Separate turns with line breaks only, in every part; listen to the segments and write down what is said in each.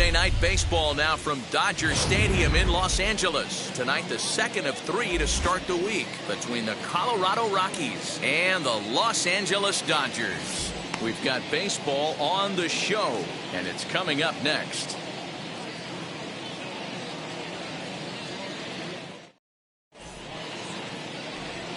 Thursday night baseball now from Dodger Stadium in Los Angeles. Tonight, the second of 3 to start the week between the Colorado Rockies and the Los Angeles Dodgers. We've got baseball on the show, and it's coming up next.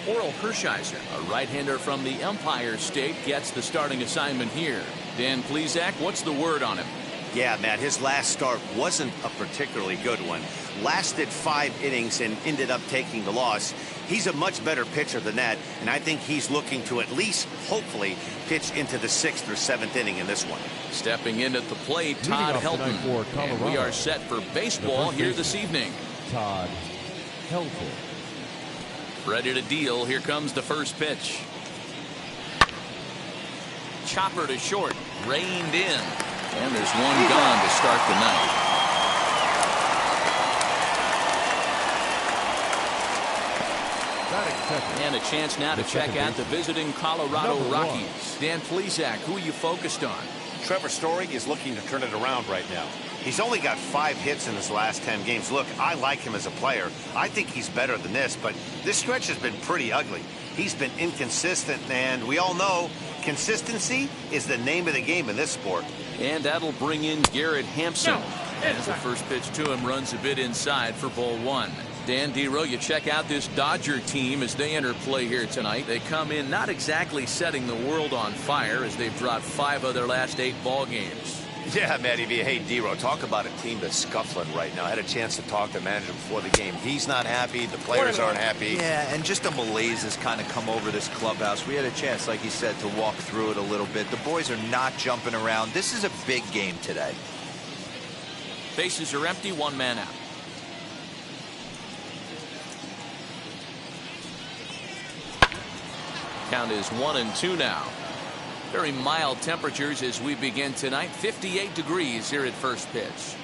Oral Hershiser, a right-hander from the Empire State, gets the starting assignment here. Dan Plesac, what's the word on him?
Yeah, Matt, his last start wasn't a particularly good one. Lasted 5 innings and ended up taking the loss. He's a much better pitcher than that, and I think he's looking to at least, hopefully, pitch into the 6th or 7th inning in this one.
Stepping in at the plate, Todd Helton. And we are set for baseball here this evening.
Todd Helton.
Ready to deal. Here comes the first pitch. Chopper to short. Reined in. And there's one gone to start the night. And a chance now to check out the visiting Colorado Rockies. Dan Plesac, who are you focused on?
Trevor Story is looking to turn it around right now. He's only got 5 hits in his last 10 games. Look, I like him as a player. I think he's better than this, but this stretch has been pretty ugly. He's been inconsistent, and we all know consistency is the name of the game in this sport.
And that'll bring in Garrett Hampson. As the first pitch to him runs a bit inside for ball 1. Dan Dero, you check out this Dodger team as they enter play here tonight. They come in not exactly setting the world on fire as they've dropped 5 of their last 8 ball games.
Yeah, Matty V. Hey, Dero, talk about a team that's scuffling right now. I had a chance to talk to the manager before the game. He's not happy. The players aren't happy.
Yeah, and just a malaise has kind of come over this clubhouse. We had a chance, like you said, to walk through it a little bit. The boys are not jumping around. This is a big game today.
Bases are empty, 1 man out. Count is 1-2 now. Very mild temperatures as we begin tonight. 58 degrees here at first pitch.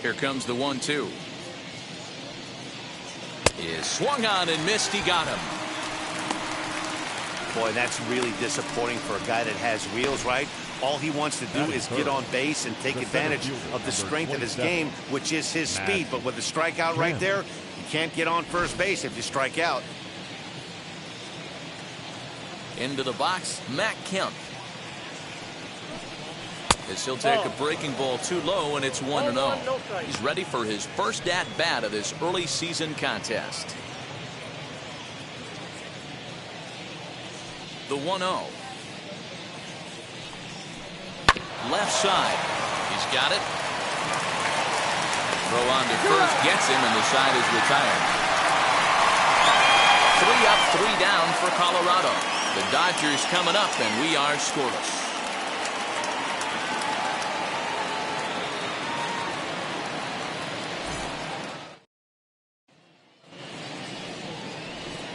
Here comes the 1-2. Is swung on and missed. He got him.
Boy, that's really disappointing for a guy that has wheels, right? All he wants to do is get on base and take advantage of the strength of his game, which is his speed. But with the strikeout right there, you can't get on first base if you strike out.
Into the box, Matt Kemp. As he'll take a breaking ball too low, and it's 1-0. He's ready for his first at-bat of this early season contest. The 1-0. Left side. He's got it. Throw on to first gets him, and the side is retired. 3 up, 3 down for Colorado. The Dodgers coming up, and we are scoreless.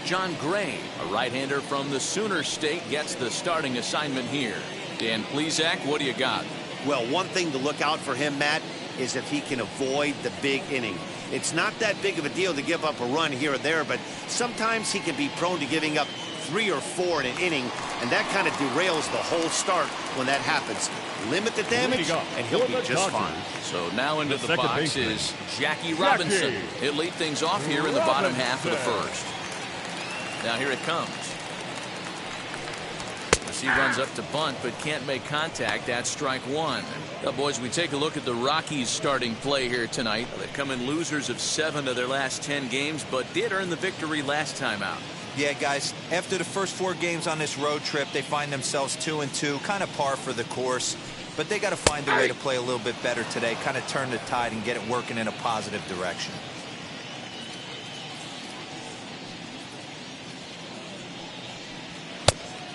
John Gray, a right-hander from the Sooner State, gets the starting assignment here. Dan Plesac, what do you got?
Well, one thing to look out for him, Matt, is if he can avoid the big inning. It's not that big of a deal to give up a run here or there, but sometimes he can be prone to giving up 3 or 4 in an inning, and that kind of derails the whole start when that happens. Limit the damage, and he'll be just fine.
So now into the box is Jackie Robinson. He'll lead things off here in the bottom half of the first. Now here it comes. As he runs up to bunt but can't make contact. That's strike 1. Now, boys, we take a look at the Rockies starting play here tonight. They come in losers of 7 of their last 10 games, but did earn the victory last time out.
Yeah, guys, after the first 4 games on this road trip, they find themselves 2-2, kind of par for the course. But they got to find a way to play a little bit better today, kind of turn the tide and get it working in a positive direction.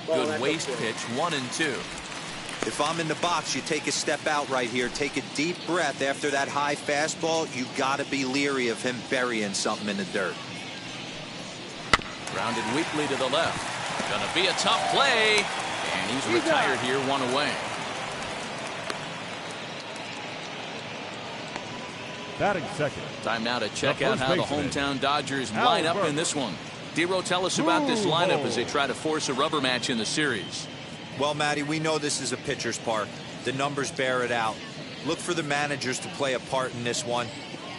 Good waist pitch, 1-2.
If I'm in the box, you take a step out right here. Take a deep breath after that high fastball. You got to be leery of him burying something in the dirt.
Grounded weakly to the left. Gonna be a tough play. And he's retired here, 1 away.
Batting second.
Time now to check out how the hometown Dodgers line up in this one. Dero, tell us about this lineup as they try to force a rubber match in the series.
Well, Matty, we know this is a pitcher's park. The numbers bear it out. Look for the managers to play a part in this one.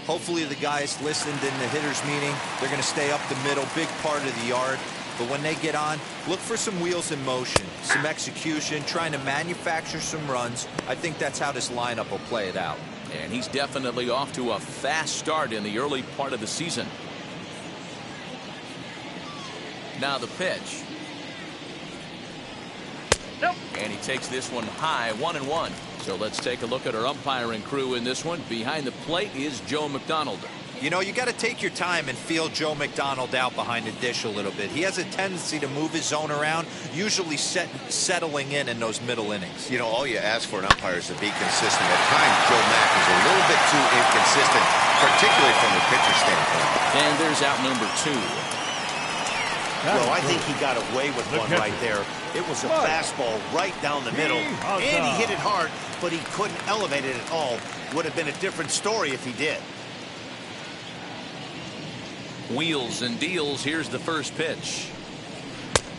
Hopefully the guys listened in the hitters meeting. They're going to stay up the middle, big part of the yard. But when they get on, look for some wheels in motion, some execution, trying to manufacture some runs. I think that's how this lineup will play it out.
And he's definitely off to a fast start in the early part of the season. Now the pitch.
Nope.
And he takes this one high, 1-1. So let's take a look at our umpiring crew in this one. Behind the plate is Joe McDonald.
You know, you got to take your time and feel Joe McDonald out behind the dish a little bit. He has a tendency to move his zone around, usually settling in those middle innings.
You know, all you ask for an umpire is to be consistent. At times, Joe Mack is a little bit too inconsistent, particularly from the pitcher standpoint.
And there's out number 2.
Well, I think he got away with one right there. It was a fastball right down the middle, and he hit it hard, but he couldn't elevate it at all. Would have been a different story if he did.
Wheels and deals. Here's the first pitch.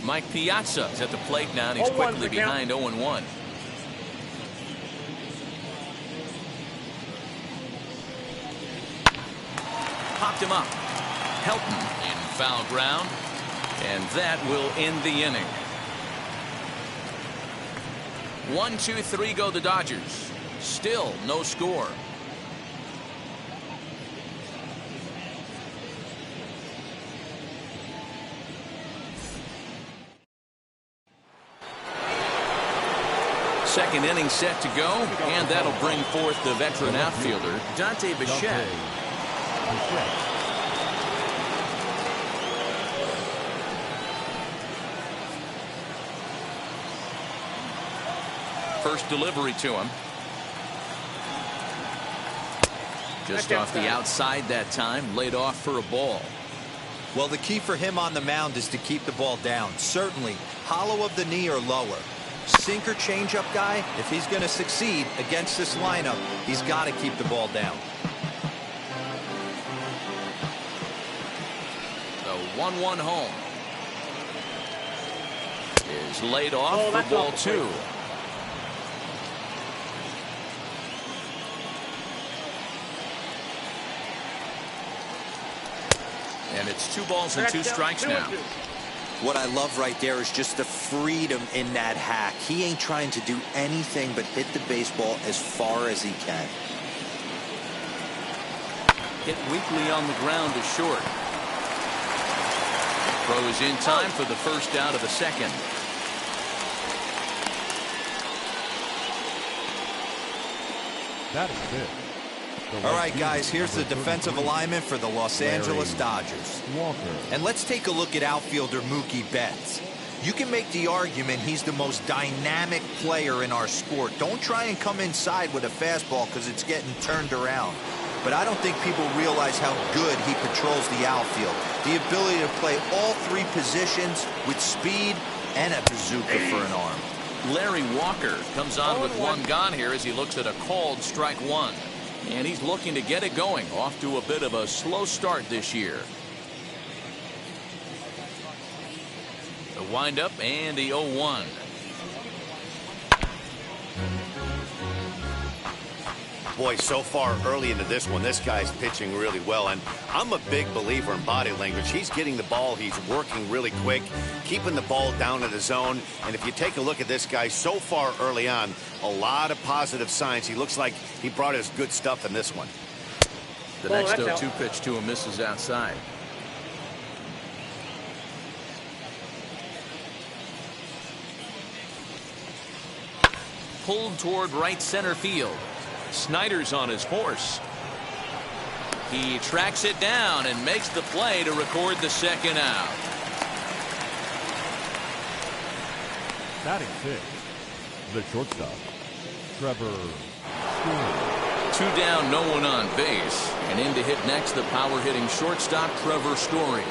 Mike Piazza is at the plate now, and he's quickly behind 0-1. Popped him up. Helton in foul ground. And that will end the inning. 1, 2, 3 go the Dodgers. Still no score. Second inning set to go, and that'll bring forth the veteran outfielder, Dante Bichette. First delivery to him. Just off the outside that time, laid off for a ball.
Well, the key for him on the mound is to keep the ball down. Certainly, hollow of the knee or lower. Sinker changeup guy, if he's going to succeed against this lineup, he's got to keep the ball down.
The 1-1 home is laid off for ball 2. And it's 2 balls and 2 strikes now.
What I love right there is just the freedom in that hack. He ain't trying to do anything but hit the baseball as far as he can.
Hit weakly on the ground to short. Throw is in time for the first out of the second.
That is it.
All right, guys, here's the defensive alignment for the Los Angeles Dodgers. And let's take a look at outfielder Mookie Betts. You can make the argument he's the most dynamic player in our sport. Don't try and come inside with a fastball because it's getting turned around. But I don't think people realize how good he patrols the outfield. The ability to play all 3 positions with speed and a bazooka for an arm.
Larry Walker comes on with 1 gone here as he looks at a called strike 1. And he's looking to get it going. Off to a bit of a slow start this year. The windup and the 0-1.
Boy, so far early into this one, this guy's pitching really well, and I'm a big believer in body language. He's getting the ball, he's working really quick, keeping the ball down in the zone, and if you take a look at this guy so far early on, a lot of positive signs. He looks like he brought his good stuff in this one.
The next 0-2 pitch to him misses outside. Pulled toward right center field. Snyder's on his horse. He tracks it down and makes the play to record the second out.
Batting 6, the shortstop, Trevor.
2 down, no one on base. And in to hit next, the power hitting shortstop, Trevor Story.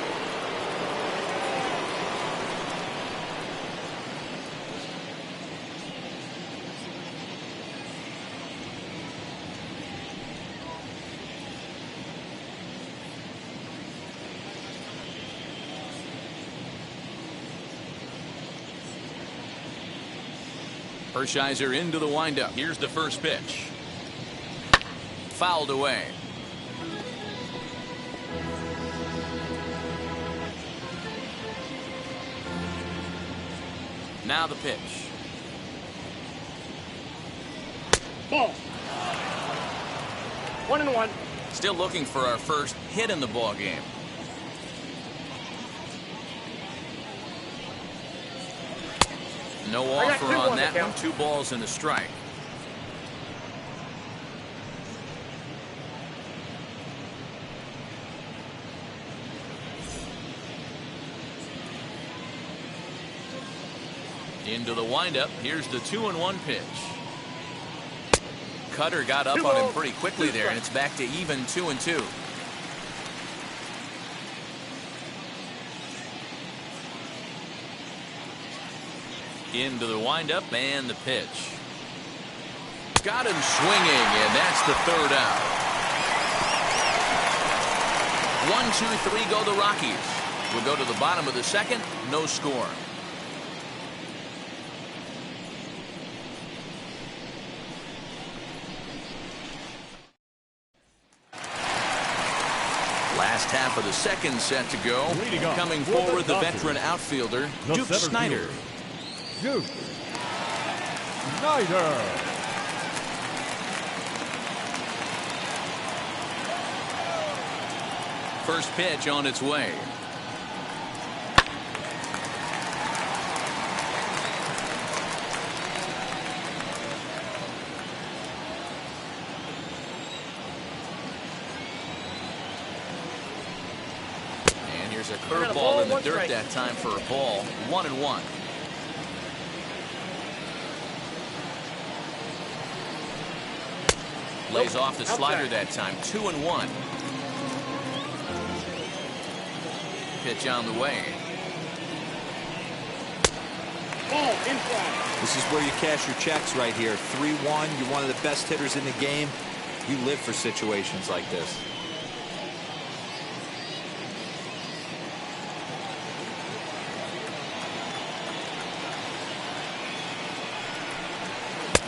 Hershiser into the windup. Here's the first pitch. Fouled away. Now the pitch.
Ball. 1-1.
Still looking for our first hit in the ball game. No offer on that one. 2 balls and a strike. Into the windup. Here's the 2-1 pitch. Cutter got up on him pretty quickly there, and it's back to even 2-2. Into the windup and the pitch. Got him swinging, and that's the 3rd out. 1-2-3 go the Rockies. We'll go to the bottom of the 2nd. No score. Last half of the 2nd set to go. Coming forward, the veteran outfielder, Duke Snider.
Duke Snider.
First pitch on its way. And here's a curveball in the dirt that time for a ball. 1-1. Lays off the slider that time. 2-1. Pitch on the way.
Ball inside.
This is where you cash your checks right here. 3-1. You're one of the best hitters in the game. You live for situations like this.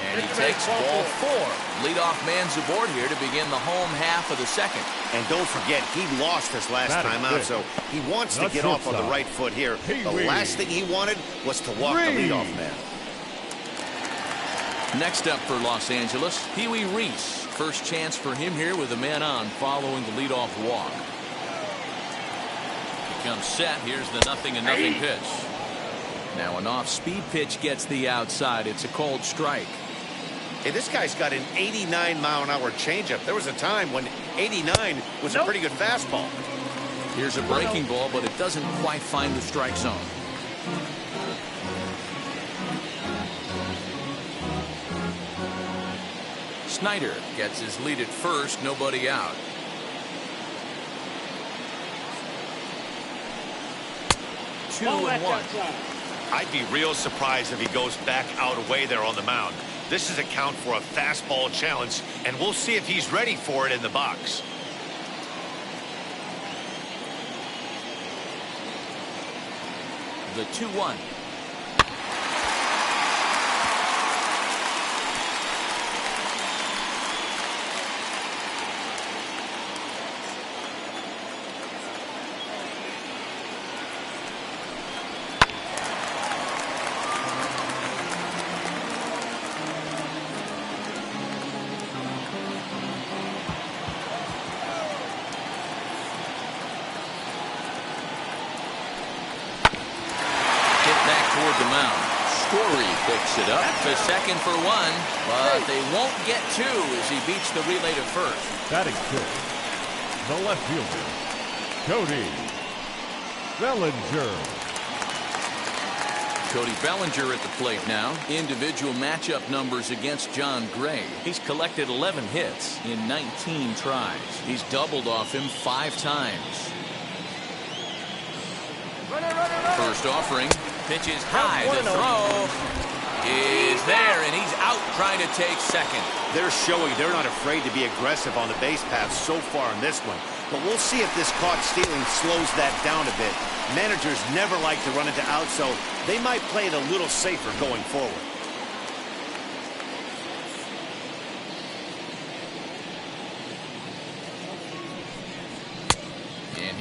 And he takes ball 4. Leadoff man's aboard here to begin the home half of the 2nd.
And don't forget, he lost his last time out, so he wants to get off on the right foot here. The last thing he wanted was to walk the leadoff man.
Next up for Los Angeles, Pee Wee Reese. First chance for him here with a man on following the leadoff walk. He comes set. Here's the 0-0 pitch. Now an off-speed pitch gets the outside. It's a cold strike.
Hey, this guy's got an 89-mile-an-hour changeup. There was a time when 89 was a pretty good fastball.
Here's a breaking ball, but it doesn't quite find the strike zone. Snider gets his lead at first. Nobody out. Two and one.
I'd be real surprised if he goes back out away there on the mound. This is a count for a fastball challenge, and we'll see if he's ready for it in the box.
The 2-1. The mound. Story picks it up to second for 1, but they won't get 2 as he beats the relay to first.
Batting 6th, the left fielder, Cody Bellinger.
Cody Bellinger at the plate now. Individual matchup numbers against John Gray. He's collected 11 hits in 19 tries. He's doubled off him 5 times. First offering. Pitches high. The throw is there, and he's out trying to take second.
They're showing they're not afraid to be aggressive on the base path so far in this one. But we'll see if this caught stealing slows that down a bit. Managers never like to run into outs, so they might play it a little safer going forward.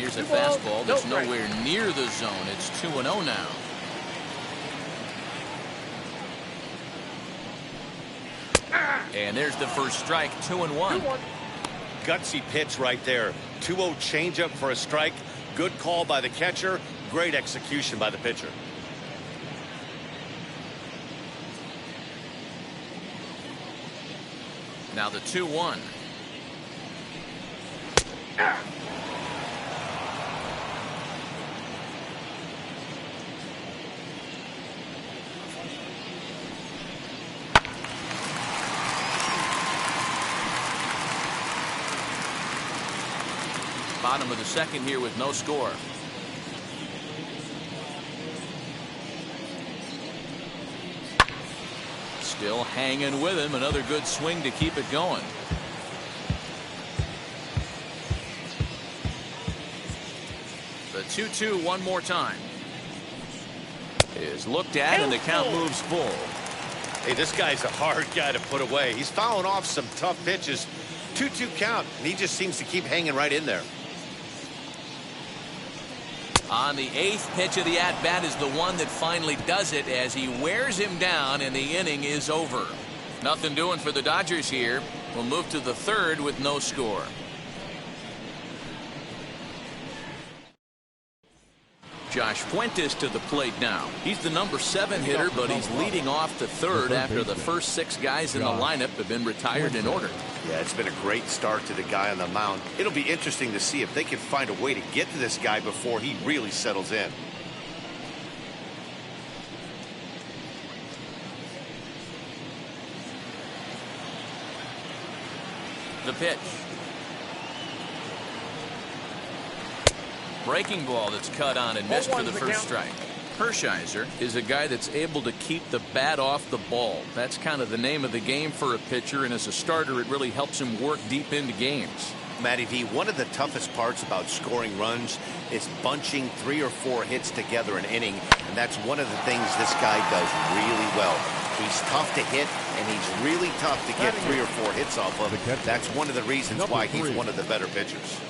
Here's a fastball that's nowhere near the zone. It's 2-0 now. And there's the first strike, 2-1.
Gutsy pitch right there. 2-0 changeup for a strike. Good call by the catcher. Great execution by the pitcher.
Now the 2-1. Bottom of the second here with no score. Still hanging with him. Another good swing to keep it going. The 2-2 one more time. Is looked at and the count moves full.
Hey, this guy's a hard guy to put away. He's fouling off some tough pitches. 2-2 count, and he just seems to keep hanging right in there.
On the 8th pitch of the at-bat is the one that finally does it as he wears him down and the inning is over. Nothing doing for the Dodgers here. We'll move to the 3rd with no score. Josh Fuentes to the plate now. He's the number 7 hitter, but he's leading off the 3rd after the first 6 guys in the lineup have been retired in order.
Yeah, it's been a great start to the guy on the mound. It'll be interesting to see if they can find a way to get to this guy before he really settles in.
The pitch. Breaking ball that's cut on and missed for the first strike. Hershiser is a guy that's able to keep the bat off the ball. That's kind of the name of the game for a pitcher, and as a starter it really helps him work deep into games.
Matty V, one of the toughest parts about scoring runs is bunching 3 or 4 hits together an inning, and that's one of the things this guy does really well. He's tough to hit, and he's really tough to get 3 or 4 hits off of. That's one of the reasons why he's one of the better pitchers.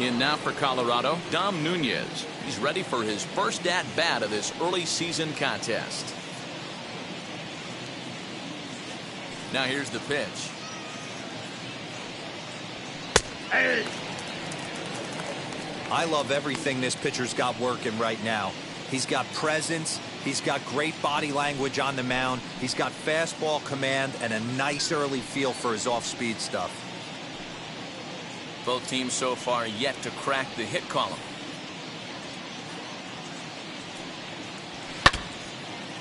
In now for Colorado, Dom Nunez. He's ready for his first at-bat of this early season contest. Now here's the pitch.
Hey.
I love everything this pitcher's got working right now. He's got presence. He's got great body language on the mound. He's got fastball command and a nice early feel for his off-speed stuff.
Both teams so far yet to crack the hit column.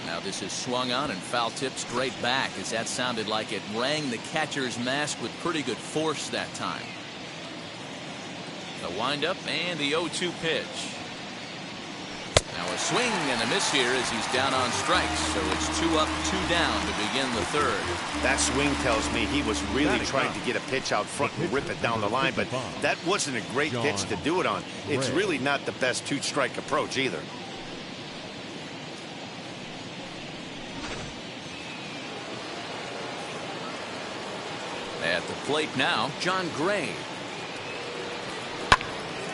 Now this is swung on and foul tipped straight back as that sounded like it rang the catcher's mask with pretty good force that time. The windup and the 0-2 pitch. Now a swing and a miss here as he's down on strikes, so it's 2 up, 2 down to begin the 3rd.
That swing tells me he was really trying to get a pitch out front and rip it down the line, but that wasn't a great pitch to do it on. It's really not the best 2-strike approach either.
At the plate now, John Gray.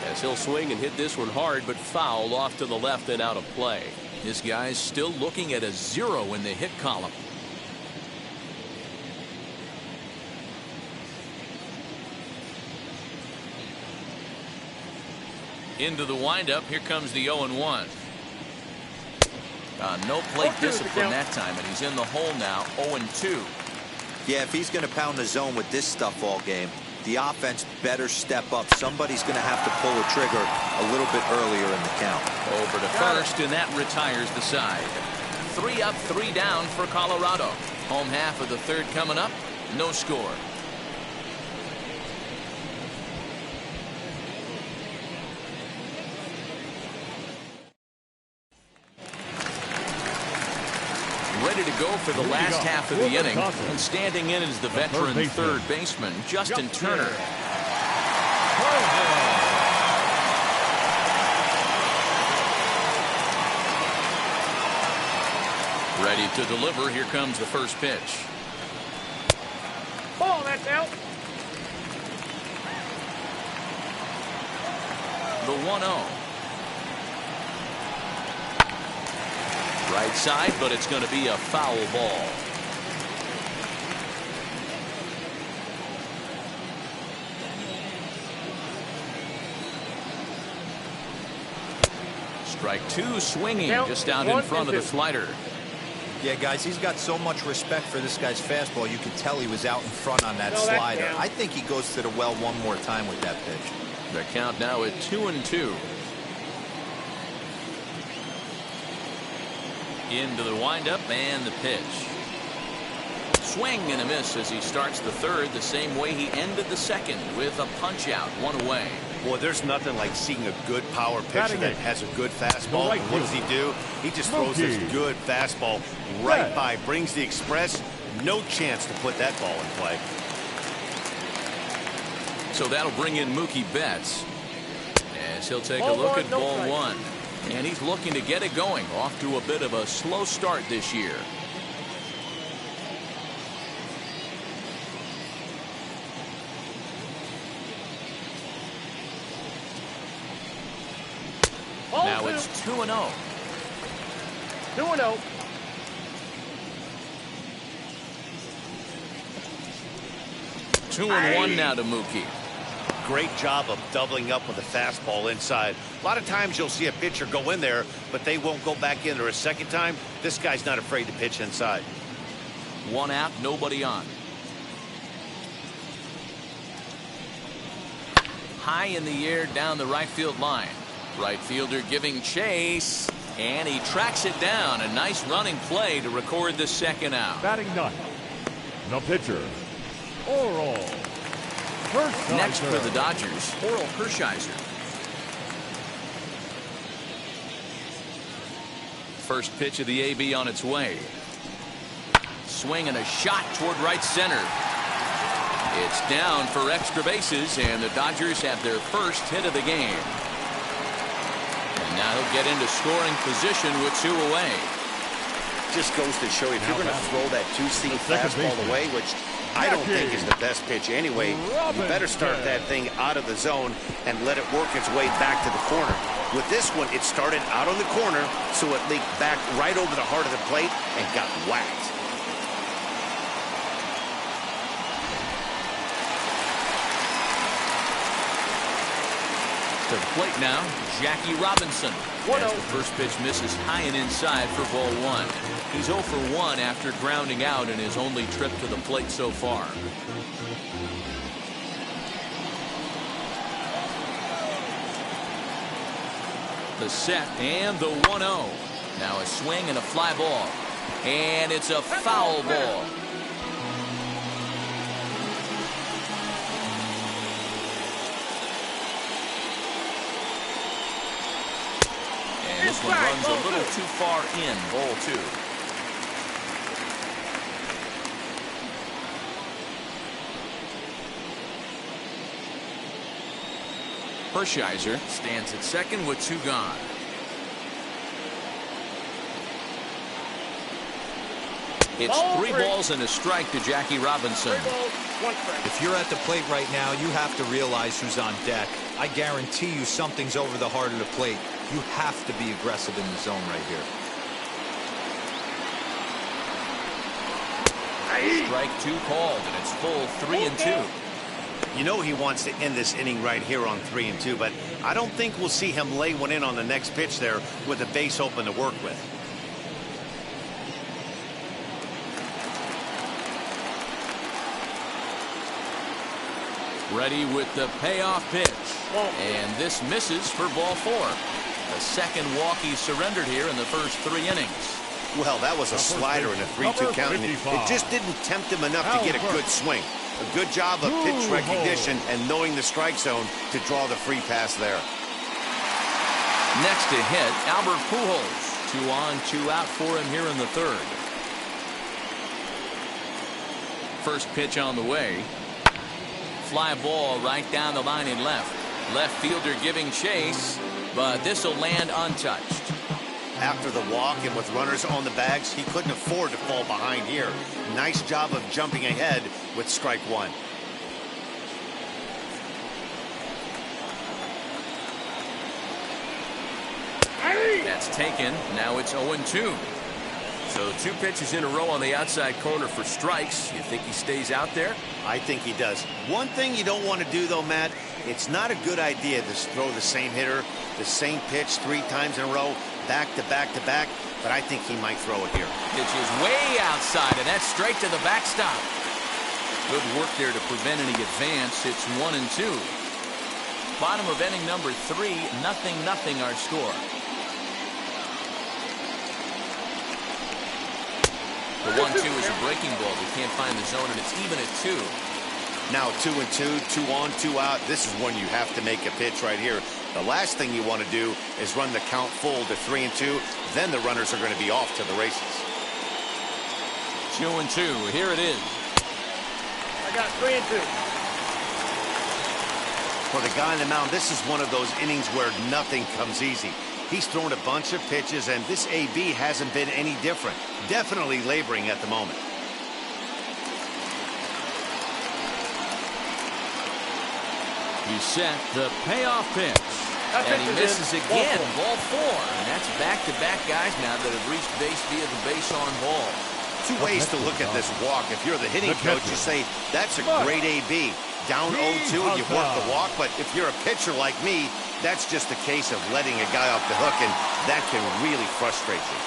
As he'll swing and hit this one hard, but foul off to the left and out of play. This guy's still looking at a 0 in the hit column. Into the windup. Here comes the 0-1. No plate discipline that time, and he's in the hole now. 0-2.
Yeah, if he's going to pound the zone with this stuff all game, the offense better step up. Somebody's going to have to pull a trigger a little bit earlier in the count.
Over to first, and that retires the side. 3 up, 3 down for Colorado. Home half of the 3rd coming up. No score. Ready to go for the last half of the inning, and standing in is the veteran 3rd baseman, Justin Turner. Ready to deliver. Here comes the first pitch.
Ball That's out.
The 1-0. Right side, but it's going to be a foul ball. Strike two, swinging just down in front of the slider.
Yeah, guys, he's got so much respect for this guy's fastball. You could tell he was out in front on that slider. I think he goes to the well one more time with that pitch.
The count now at 2-2. Into the windup and the pitch. Swing and a miss as he starts the third the same way he ended the second, with a punch out, one away.
Boy, there's nothing like seeing a good power pitcher that has a good fastball. What does he do? He just throws this good fastball right by, brings the express. No chance to put that ball in play.
So that'll bring in Mookie Betts as he'll take a look at ball one. And he's looking to get it going, off to a bit of a slow start this year. Now it's 2-0.
2-0.
2-1 now to Mookie.
Great job of doubling up with a fastball inside. A lot of times you'll see a pitcher go in there, but they won't go back in there a second time. This guy's not afraid to pitch inside.
One out, nobody on. High in the air down the right field line. Right fielder giving chase, and he tracks it down. A nice running play to record the second out.
Batting ninth, the pitcher, Oral Hershiser.
Next for the Dodgers, Oral Hershiser. First pitch of the AB on its way. Swing and a shot toward right center. It's down for extra bases, and the Dodgers have their first hit of the game. And now he'll get into scoring position with two away.
Just goes to show you, if you're going to throw that two-seam fastball away, which I don't think is the best pitch anyway, you better start that thing out of the zone and let it work its way back to the corner. With this one, it started out on the corner, so it leaked back right over the heart of the plate and got whacked.
To the plate now, Jackie Robinson. As the first pitch misses high and inside for ball one. He's 0 for 1 after grounding out in his only trip to the plate so far. The set and the 1-0. Now a swing and a fly ball. And it's a foul ball. This one runs a little too far in, ball two. Hershiser stands at second with two gone. It's three balls and a strike to Jackie Robinson.
If you're at the plate right now, you have to realize who's on deck. I guarantee you something's over the heart of the plate. You have to be aggressive in the zone right here.
Strike two called, and it's full 3-2.
You know he wants to end this inning right here on 3-2, but I don't think we'll see him lay one in on the next pitch there with a base open to work with.
Ready with the payoff pitch. And this misses for ball four. The second walk he surrendered here in the first 3 innings.
Well, that was a slider in a 3-2 count. And it just didn't tempt him enough to get a good swing. A good job of pitch recognition and knowing the strike zone to draw the free pass there.
Next to hit, Albert Pujols. 2 on, 2 out for him here in the third. First pitch on the way. Fly ball right down the line in left. Left fielder giving chase, but this will land untouched.
After the walk and with runners on the bags, he couldn't afford to fall behind here. Nice job of jumping ahead with strike one.
That's taken. Now it's 0-2. So 2 pitches in a row on the outside corner for strikes. You think he stays out there?
I think he does. One thing you don't want to do, though, Matt, it's not a good idea to throw the same hitter, the same pitch 3 times in a row, back to back to back, but I think he might throw it here.
Pitch is way outside, and that's straight to the backstop. Good work there to prevent any advance. It's 1-2. Bottom of inning number 3, 0-0 our score. The 1-2 is a breaking ball. We can't find the zone, and it's even at 2.
Now 2-2, 2 on, 2 out. This is when you have to make a pitch right here. The last thing you want to do is run the count full to 3-2. Then the runners are going to be off to the races.
2-2. Here it is.
I got 3-2.
For the guy on the mound, this is one of those innings where nothing comes easy. He's thrown a bunch of pitches, and this AB hasn't been any different. Definitely laboring at the moment.
He's set the payoff pitch. And he misses again. Ball 4. And that's back-to-back guys now that have reached base via the base on ball.
2 ways to look at this walk. If you're the hitting coach, you say, that's a great AB. Down 0-2, you work the walk. But if you're a pitcher like me, that's just a case of letting a guy off the hook, and that can really frustrate you.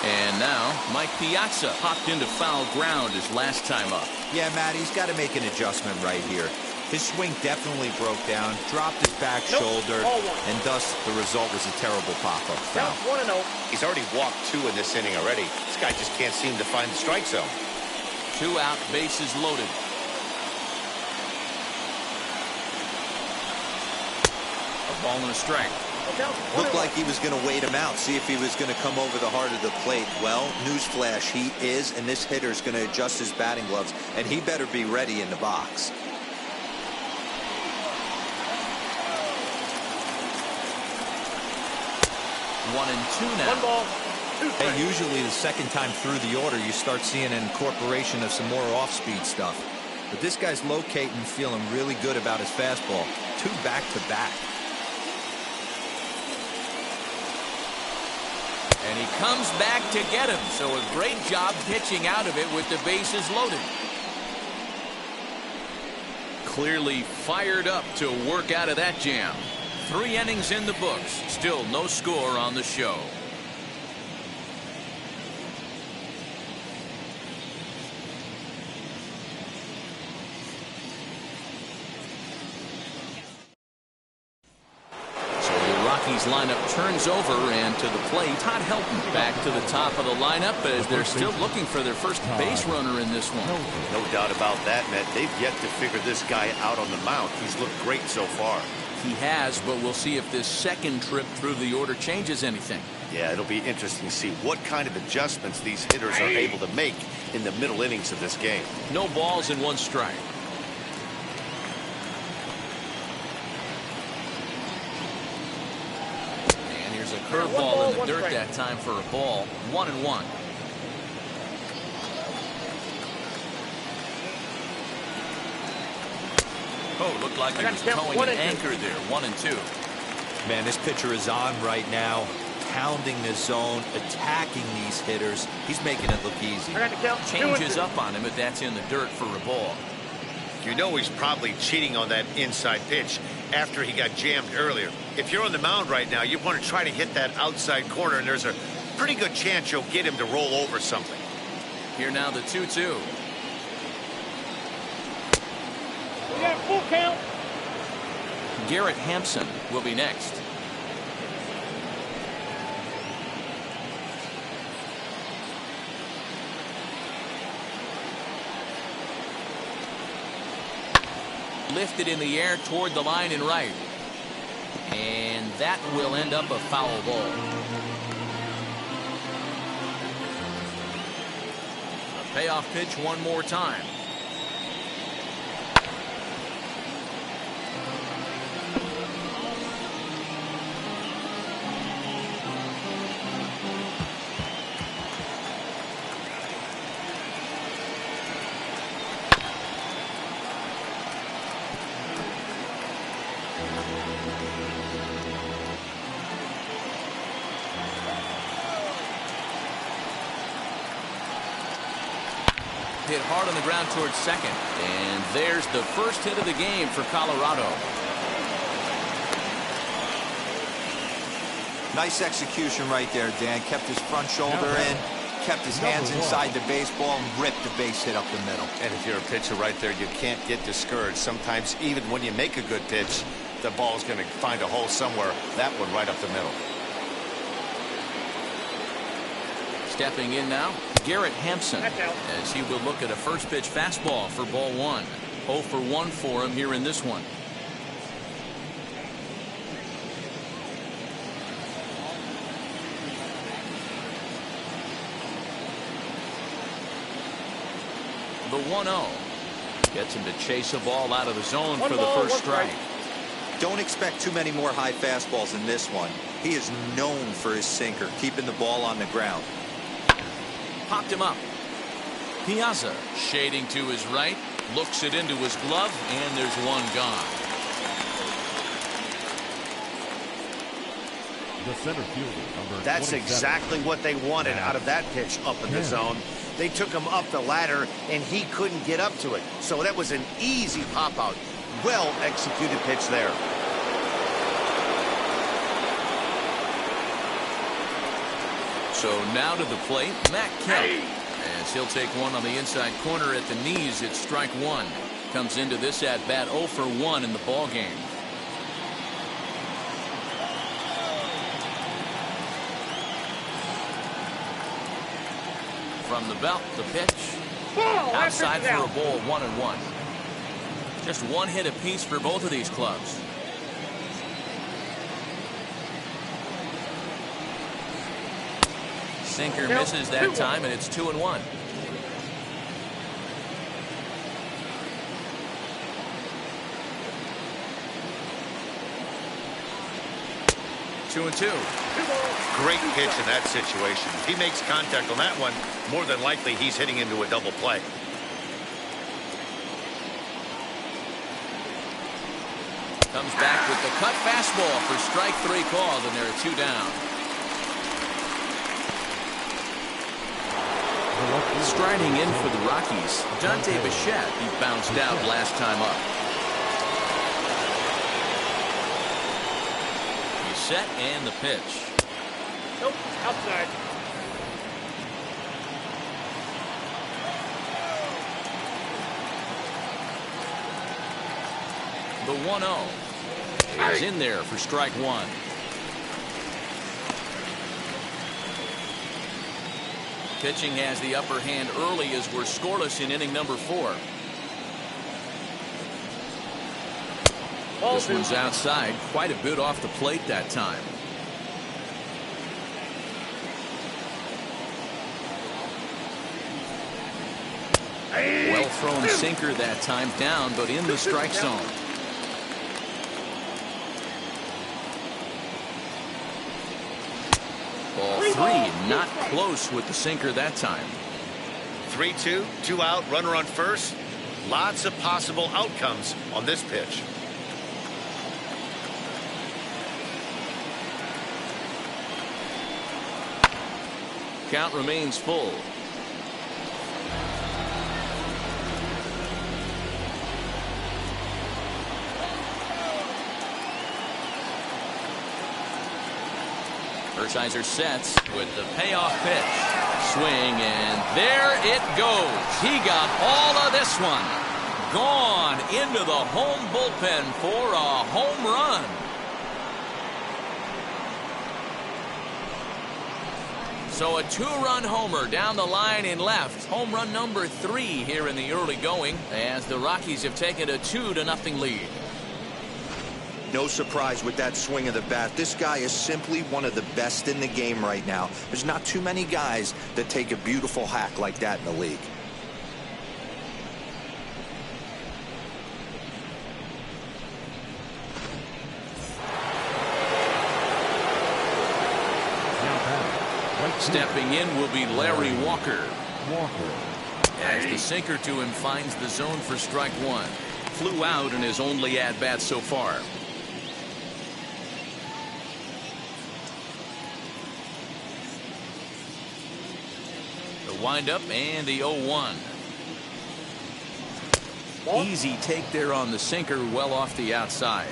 And now, Mike Piazza popped into foul ground his last time up.
Yeah, Matt, he's got to make an adjustment right here. His swing definitely broke down, dropped his back shoulder, and thus the result was a terrible pop-up foul.
1-0.
He's already walked 2 in this inning already. This guy just can't seem to find the strike zone.
2 out, bases loaded. A ball and a strike.
Looked like he was going to wait him out, see if he was going to come over the heart of the plate. Well, newsflash, he is, and this hitter's going to adjust his batting gloves, and he better be ready in the box.
One and 2 now.
1 ball, 2 strikes.
Hey, usually the second time through the order, you start seeing an incorporation of some more off-speed stuff. But this guy's locating, feeling really good about his fastball. 2 back-to-back.
And he comes back to get him. So a great job pitching out of it with the bases loaded. Clearly fired up to work out of that jam. 3 innings in the books. Still no score on the show. Rockies lineup turns over, and to the plate, Todd Helton back to the top of the lineup as they're still looking for their first base runner in this one.
No doubt about that, Matt. They've yet to figure this guy out on the mound. He's looked great so far.
He has, but we'll see if this second trip through the order changes anything.
Yeah, it'll be interesting to see what kind of adjustments these hitters are able to make in the middle innings of this game.
No balls and 1 strike. A curveball in the dirt that time for a ball. 1-1. Oh, looked like he was towing an anchor there. 1-2.
Man, this pitcher is on right now, pounding the zone, attacking these hitters. He's making it look easy.
Changes up on him if that's in the dirt for a ball.
You know he's probably cheating on that inside pitch after he got jammed earlier. If you're on the mound right now, you want to try to hit that outside corner, and there's a pretty good chance you'll get him to roll over something.
Here now the 2-2.
We got full count.
Garrett Hampson will be next. Lifted in the air toward the line and right. And that will end up a foul ball. A payoff pitch one more time. hit hard on the ground towards second. And there's the first hit of the game for Colorado.
Nice execution right there, Dan. Kept his front shoulder in, kept his hands inside the baseball, and ripped the base hit up the middle.
And if you're a pitcher right there, you can't get discouraged. Sometimes even when you make a good pitch, the ball's going to find a hole somewhere. That one right up the middle.
Stepping in now, Garrett Hampson, as he will look at a first pitch fastball for ball one. 0 for 1 for him here in this one. The 1-0 gets him to chase a ball out of the zone for the first strike.
Don't expect too many more high fastballs in this one. He is known for his sinker, keeping the ball on the ground.
Popped him up. Piazza shading to his right, looks it into his glove, and there's one gone.
The center fielder, number
That's
27.
exactly what they wanted out of that pitch up in the zone. They took him up the ladder, and he couldn't get up to it. So that was an easy pop-out. Well-executed pitch there.
So now to the plate, Matt Kemp. As he'll take one on the inside corner at the knees, it's strike one. Comes into this at-bat 0 for 1 in the ball game. From the belt, the pitch. Outside for a ball, 1-1. Just one hit apiece for both of these clubs. Sinker misses that time, and it's 2-1. Two and two.
Great pitch in that situation. If he makes contact on that one, more than likely he's hitting into a double play.
Comes back with the cut fastball for strike 3 called, and there are 2 down. Striding in for the Rockies, Dante Bichette. He bounced out last time up. He's set and the pitch.
Nope, outside.
The 1-0 is in there for strike 1. Pitching has the upper hand early as we're scoreless in inning number 4. This one's outside, quite a bit off the plate that time. Well thrown sinker that time, down but in the strike zone. Ball 3, not close with the sinker that time.
3-2, 2 out, runner on first. Lots of possible outcomes on this pitch.
Count remains full. Hershiser sets with the payoff pitch. Swing, and there it goes. He got all of this one. Gone into the home bullpen for a home run. So a 2-run homer down the line in left. Home run number 3 here in the early going, as the Rockies have taken a 2-0 lead.
No surprise with that swing of the bat. This guy is simply one of the best in the game right now. There's not too many guys that take a beautiful hack like that in the league.
Stepping in will be Larry Walker. As the sinker to him finds the zone for strike 1. Flew out in his only at-bat so far. The windup and the 0-1.
Ball.
Easy take there on the sinker, well off the outside.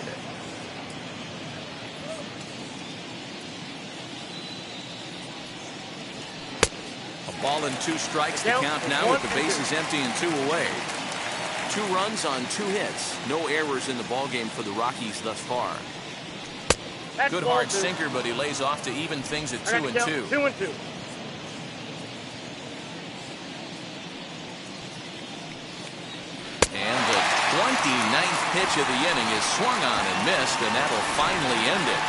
A ball and 2 strikes to count now with the bases empty and 2 away. 2 runs on 2 hits. No errors in the ballgame for the Rockies thus far.
That's
Good
ball
hard
2.
sinker, but he lays off to even things at 2 and 2.
2 and 2.
And the 29th pitch of the inning is swung on and missed, and that'll finally end it.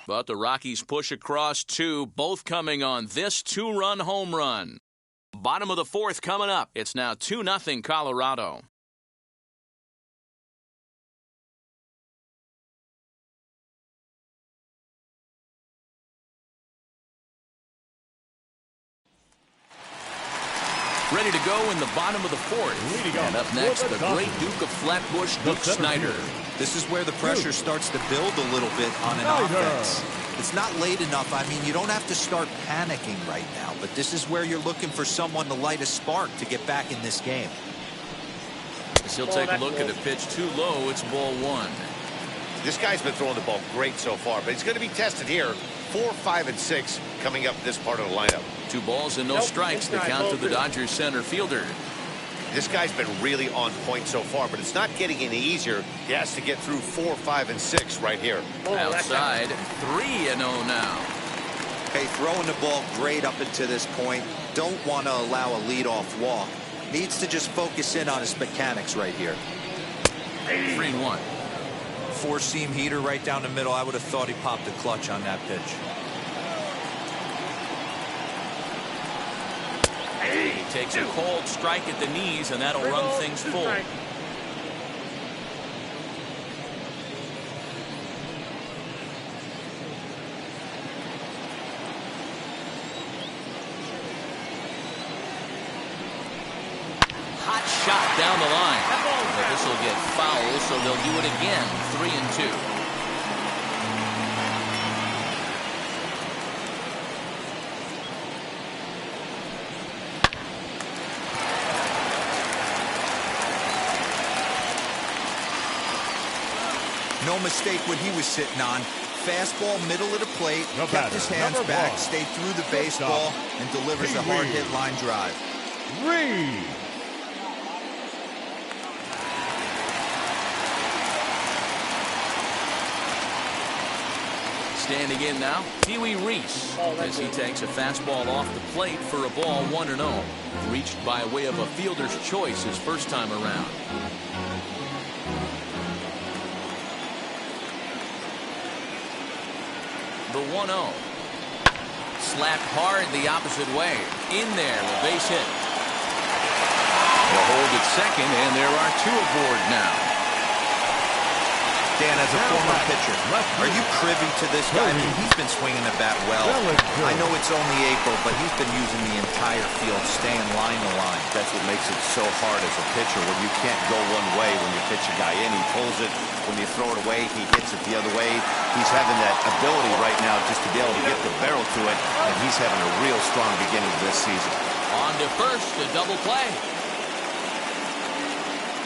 But the Rockies push across 2, both coming on this 2-run home run. Bottom of the 4th coming up. It's now 2-0 Colorado. Ready to go in the bottom of the 4th. And up next, the great Duke of Flatbush, Duke Snyder.
This is where the pressure starts to build a little bit on an offense. It's not late enough. I mean, you don't have to start panicking right now, but this is where you're looking for someone to light a spark to get back in this game.
As he'll take a look at a pitch too low, it's ball 1.
This guy's been throwing the ball great so far, but he's going to be tested here. 4, 5, and 6 coming up this part of the lineup.
2 balls and no strikes to count to the Dodgers center fielder.
This guy's been really on point so far, but it's not getting any easier. He has to get through 4, 5, and 6 right here.
Outside, 3-0 now.
Hey, throwing the ball great up until this point. Don't want to allow a leadoff walk. Needs to just focus in on his mechanics right here.
3-1.
4-seam heater right down the middle. I would have thought he popped a clutch on that pitch.
He takes a cold strike at the knees, and that'll run things full. Hot shot down the line. But this will get foul, so they'll do it again. 3-2.
No mistake what he was sitting on. Fastball, middle of the plate, kept his hands back, stayed through the baseball, and delivers a hard hit line drive.
Standing in now, Pee-wee Reese, as he takes a fastball off the plate for a ball 1-0. Reached by way of a fielder's choice his first time around. The 1-0. Slapped hard the opposite way. In there, a base hit. They'll hold at second, and there are 2 aboard now.
Dan, as a former pitcher, are you privy to this guy? I mean, he's been swinging the bat well. I know it's only April, but he's been using the entire field, staying line to line.
That's what makes it so hard as a pitcher when you can't go one way when you pitch a guy in. He pulls it. When you throw it away, he hits it the other way. He's having that ability right now just to be able to get the barrel to it, and he's having a real strong beginning of this season.
On to first, a double play.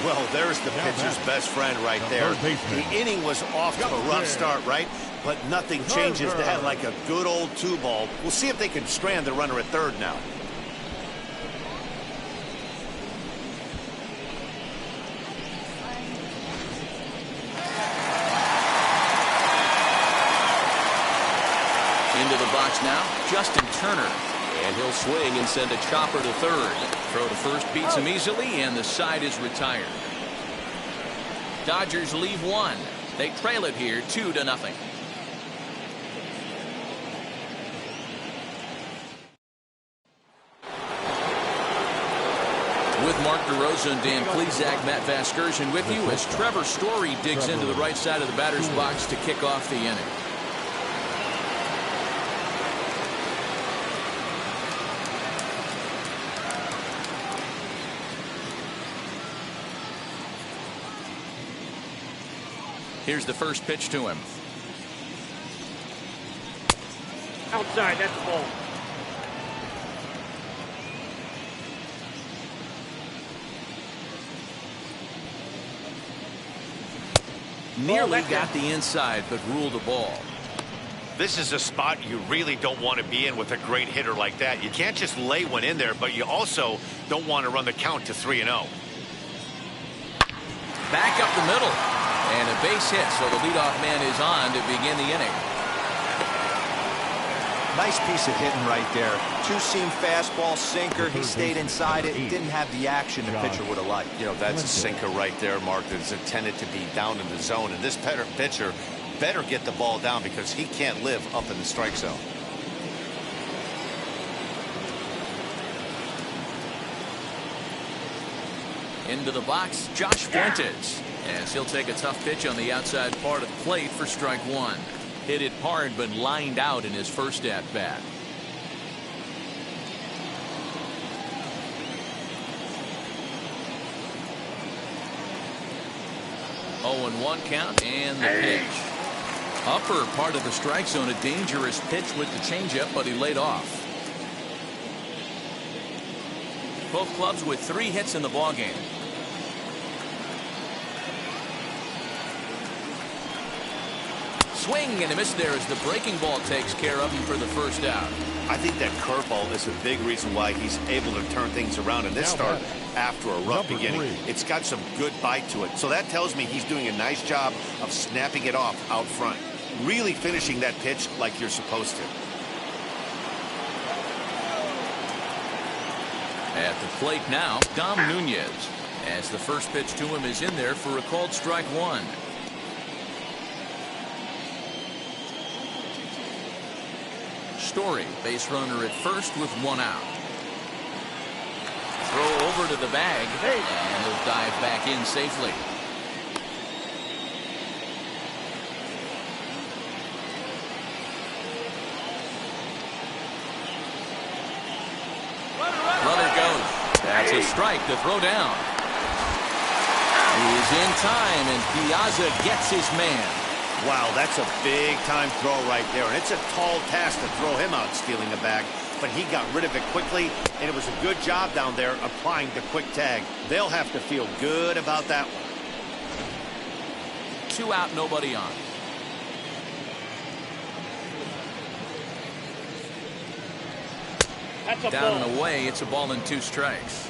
Well, there's the pitcher's best friend right there. The inning was off to a rough start, right? But nothing changes that like a good old 2-ball. We'll see if they can strand the runner at third now.
Into the box now, Justin Turner. And he'll swing and send a chopper to third. Throw to first beats him easily, and the side is retired. Dodgers leave 1. They trail it here 2-0. With Mark DeRosa and Dan Plesac, Matt Vasgersian with you as Trevor Story digs into the right side of the batter's box to kick off the inning. Here's the first pitch to him.
Outside, that's the ball.
Nearly got the inside, but ruled a ball.
This is a spot you really don't want to be in with a great hitter like that. You can't just lay one in there, but you also don't want to run the count to 3-0.
Back up the middle. And a base hit, so the leadoff man is on to begin the inning.
Nice piece of hitting right there. Two-seam fastball, sinker. He stayed inside it. Didn't have the action the pitcher would have liked.
You know, that's a sinker right there, Mark, that's intended to be down in the zone. And this pitcher better get the ball down because he can't live up in the strike zone.
Into the box, Josh Fuentes. As he'll take a tough pitch on the outside part of the plate for strike one. Hit it hard, but lined out in his first at-bat. Oh, and 1 count, and the pitch. Upper part of the strike zone, a dangerous pitch with the changeup, but he laid off. Both clubs with 3 hits in the ballgame. Swing and a miss there as the breaking ball takes care of him for the first out.
I think that curveball is a big reason why he's able to turn things around in this start after a rough beginning. It's got some good bite to it. So that tells me he's doing a nice job of snapping it off out front. Really finishing that pitch like you're supposed to.
At the plate now, Dom Nunez. As the first pitch to him is in there for a called strike one. Story, base runner at first with 1 out. Throw over to the bag, and he'll dive back in safely. Runner goes. That's a strike to throw down. He's in time, and Piazza gets his man.
Wow, that's a big-time throw right there. And it's a tall task to throw him out stealing a bag. But he got rid of it quickly, and it was a good job down there applying the quick tag. They'll have to feel good about that one.
2 out, nobody on. Down and away, it's a ball and 2 strikes.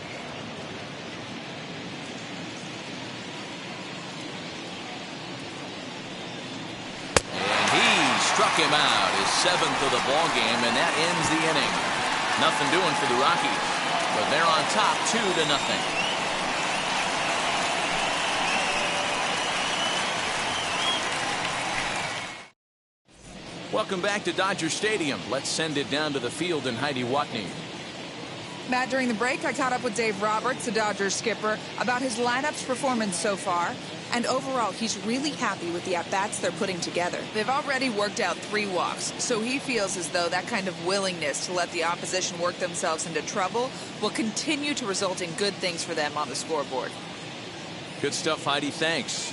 Struck him out, his 7th of the ball game, and that ends the inning. Nothing doing for the Rockies, but they're on top 2-0. Welcome back to Dodger Stadium. Let's send it down to the field in Heidi Watney.
Matt, during the break, I caught up with Dave Roberts, the Dodgers skipper, about his lineup's performance so far. And overall, he's really happy with the at-bats they're putting together. They've already worked out 3 walks, so he feels as though that kind of willingness to let the opposition work themselves into trouble will continue to result in good things for them on the scoreboard.
Good stuff, Heidi. Thanks.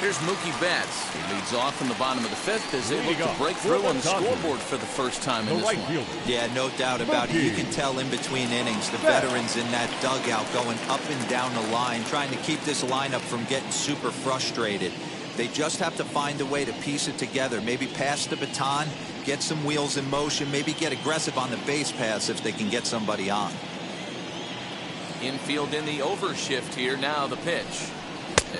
Here's Mookie Betts. He leads off in the bottom of the 5th as they look to break through on the scoreboard for the first time in this one.
Yeah, no doubt about it. You can tell in between innings the veterans in that dugout going up and down the line, trying to keep this lineup from getting super frustrated. They just have to find a way to piece it together. Maybe pass the baton, get some wheels in motion, maybe get aggressive on the base pass if they can get somebody on.
Infield in the overshift here. Now the pitch.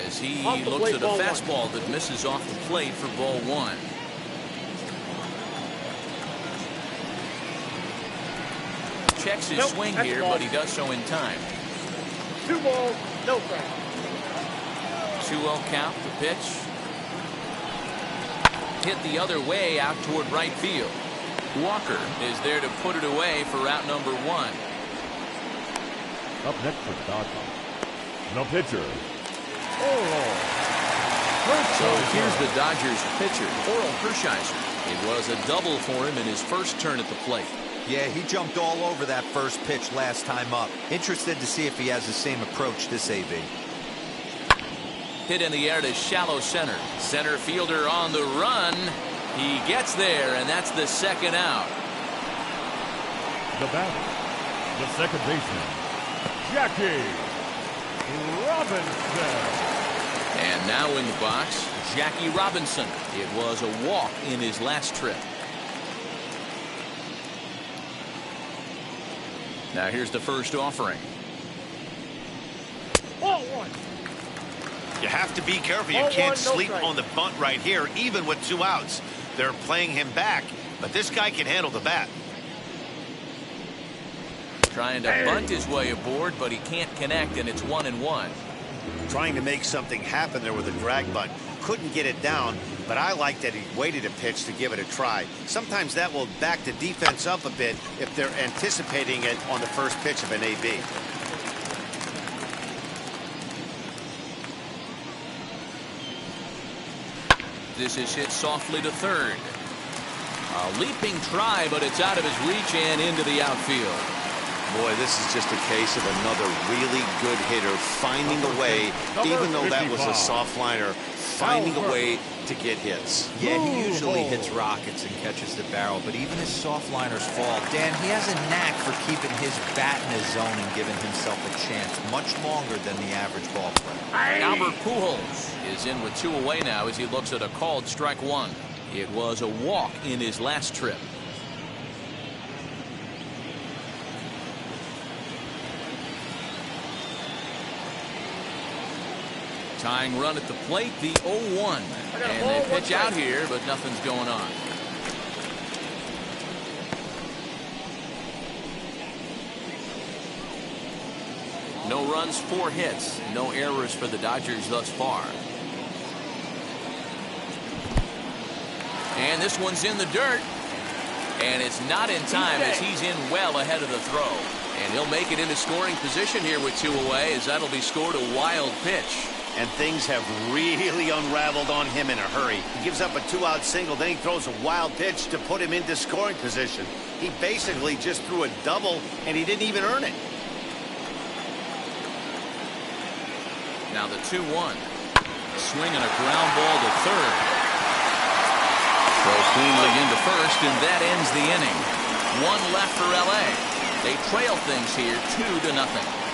As he looks at a fastball that misses off the plate for ball 1. Checks his swing here, but he does so in time.
2 balls, no strike.
2-0 count, the pitch. Hit the other way out toward right field. Walker is there to put it away for out number 1.
Up next for the Dodgers, the pitcher.
So here's the Dodgers pitcher, Oral Hershiser. It was a double for him in his first turn at the plate.
Yeah, he jumped all over that first pitch last time up. Interested to see if he has the same approach this AB.
Hit in the air to shallow center. Center fielder on the run. He gets there, and that's the 2nd out.
The batter, the second baseman, Jackie Robinson.
And now in the box, Jackie Robinson. It was a walk in his last trip. Now here's the first offering.
Ball one.
You have to be careful. You can't sleep on the bunt right here, even with 2 outs. They're playing him back, but this guy can handle the bat.
Trying to bunt his way aboard, but he can't connect, and it's 1-1.
Trying to make something happen there with a drag bunt. Couldn't get it down, but I like that he waited a pitch to give it a try. Sometimes that will back the defense up a bit if they're anticipating it on the first pitch of an AB.
This is hit softly to third. A leaping try, but it's out of his reach and into the outfield.
Boy, this is just a case of another really good hitter finding a way, even though that was a soft liner, finding a way to get hits.
Yeah, he usually hits rockets and catches the barrel, but even his soft liners fall. Dan, he has a knack for keeping his bat in his zone and giving himself a chance much longer than the average ball player.
Albert Pujols is in with 2 away now as he looks at a called strike 1. It was a walk in his last trip. Tying run at the plate, the 0-1. And they pitch out here, but nothing's going on. No runs, 4 hits. No errors for the Dodgers thus far. And this one's in the dirt. And it's not in time as he's in well ahead of the throw. And he'll make it into scoring position here with 2 away as that'll be scored a wild pitch.
And things have really unraveled on him in a hurry. He gives up a 2-out single, then he throws a wild pitch to put him into scoring position. He basically just threw a double, and he didn't even earn it.
Now the 2-1. Swinging a ground ball to third. Throw cleanly into first, and that ends the inning. 1 left for L.A. They trail things here 2-0.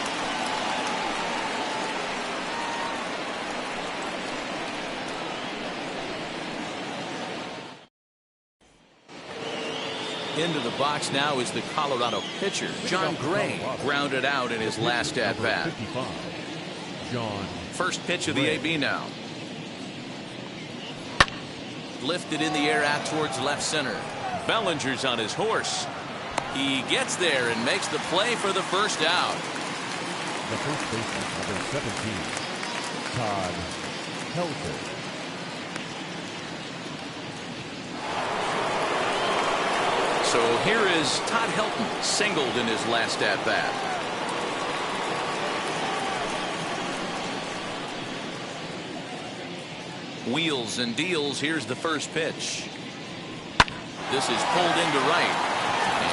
Into the box now is the Colorado pitcher, John Gray, grounded out in his last at-bat. First pitch of the AB now. Lifted in the air out towards left center. Bellinger's on his horse. He gets there and makes the play for the first out.
The first baseman, number 17, Todd Helton.
So here is Todd Helton, singled in his last at-bat. Wheels and deals. Here's the first pitch. This is pulled into right.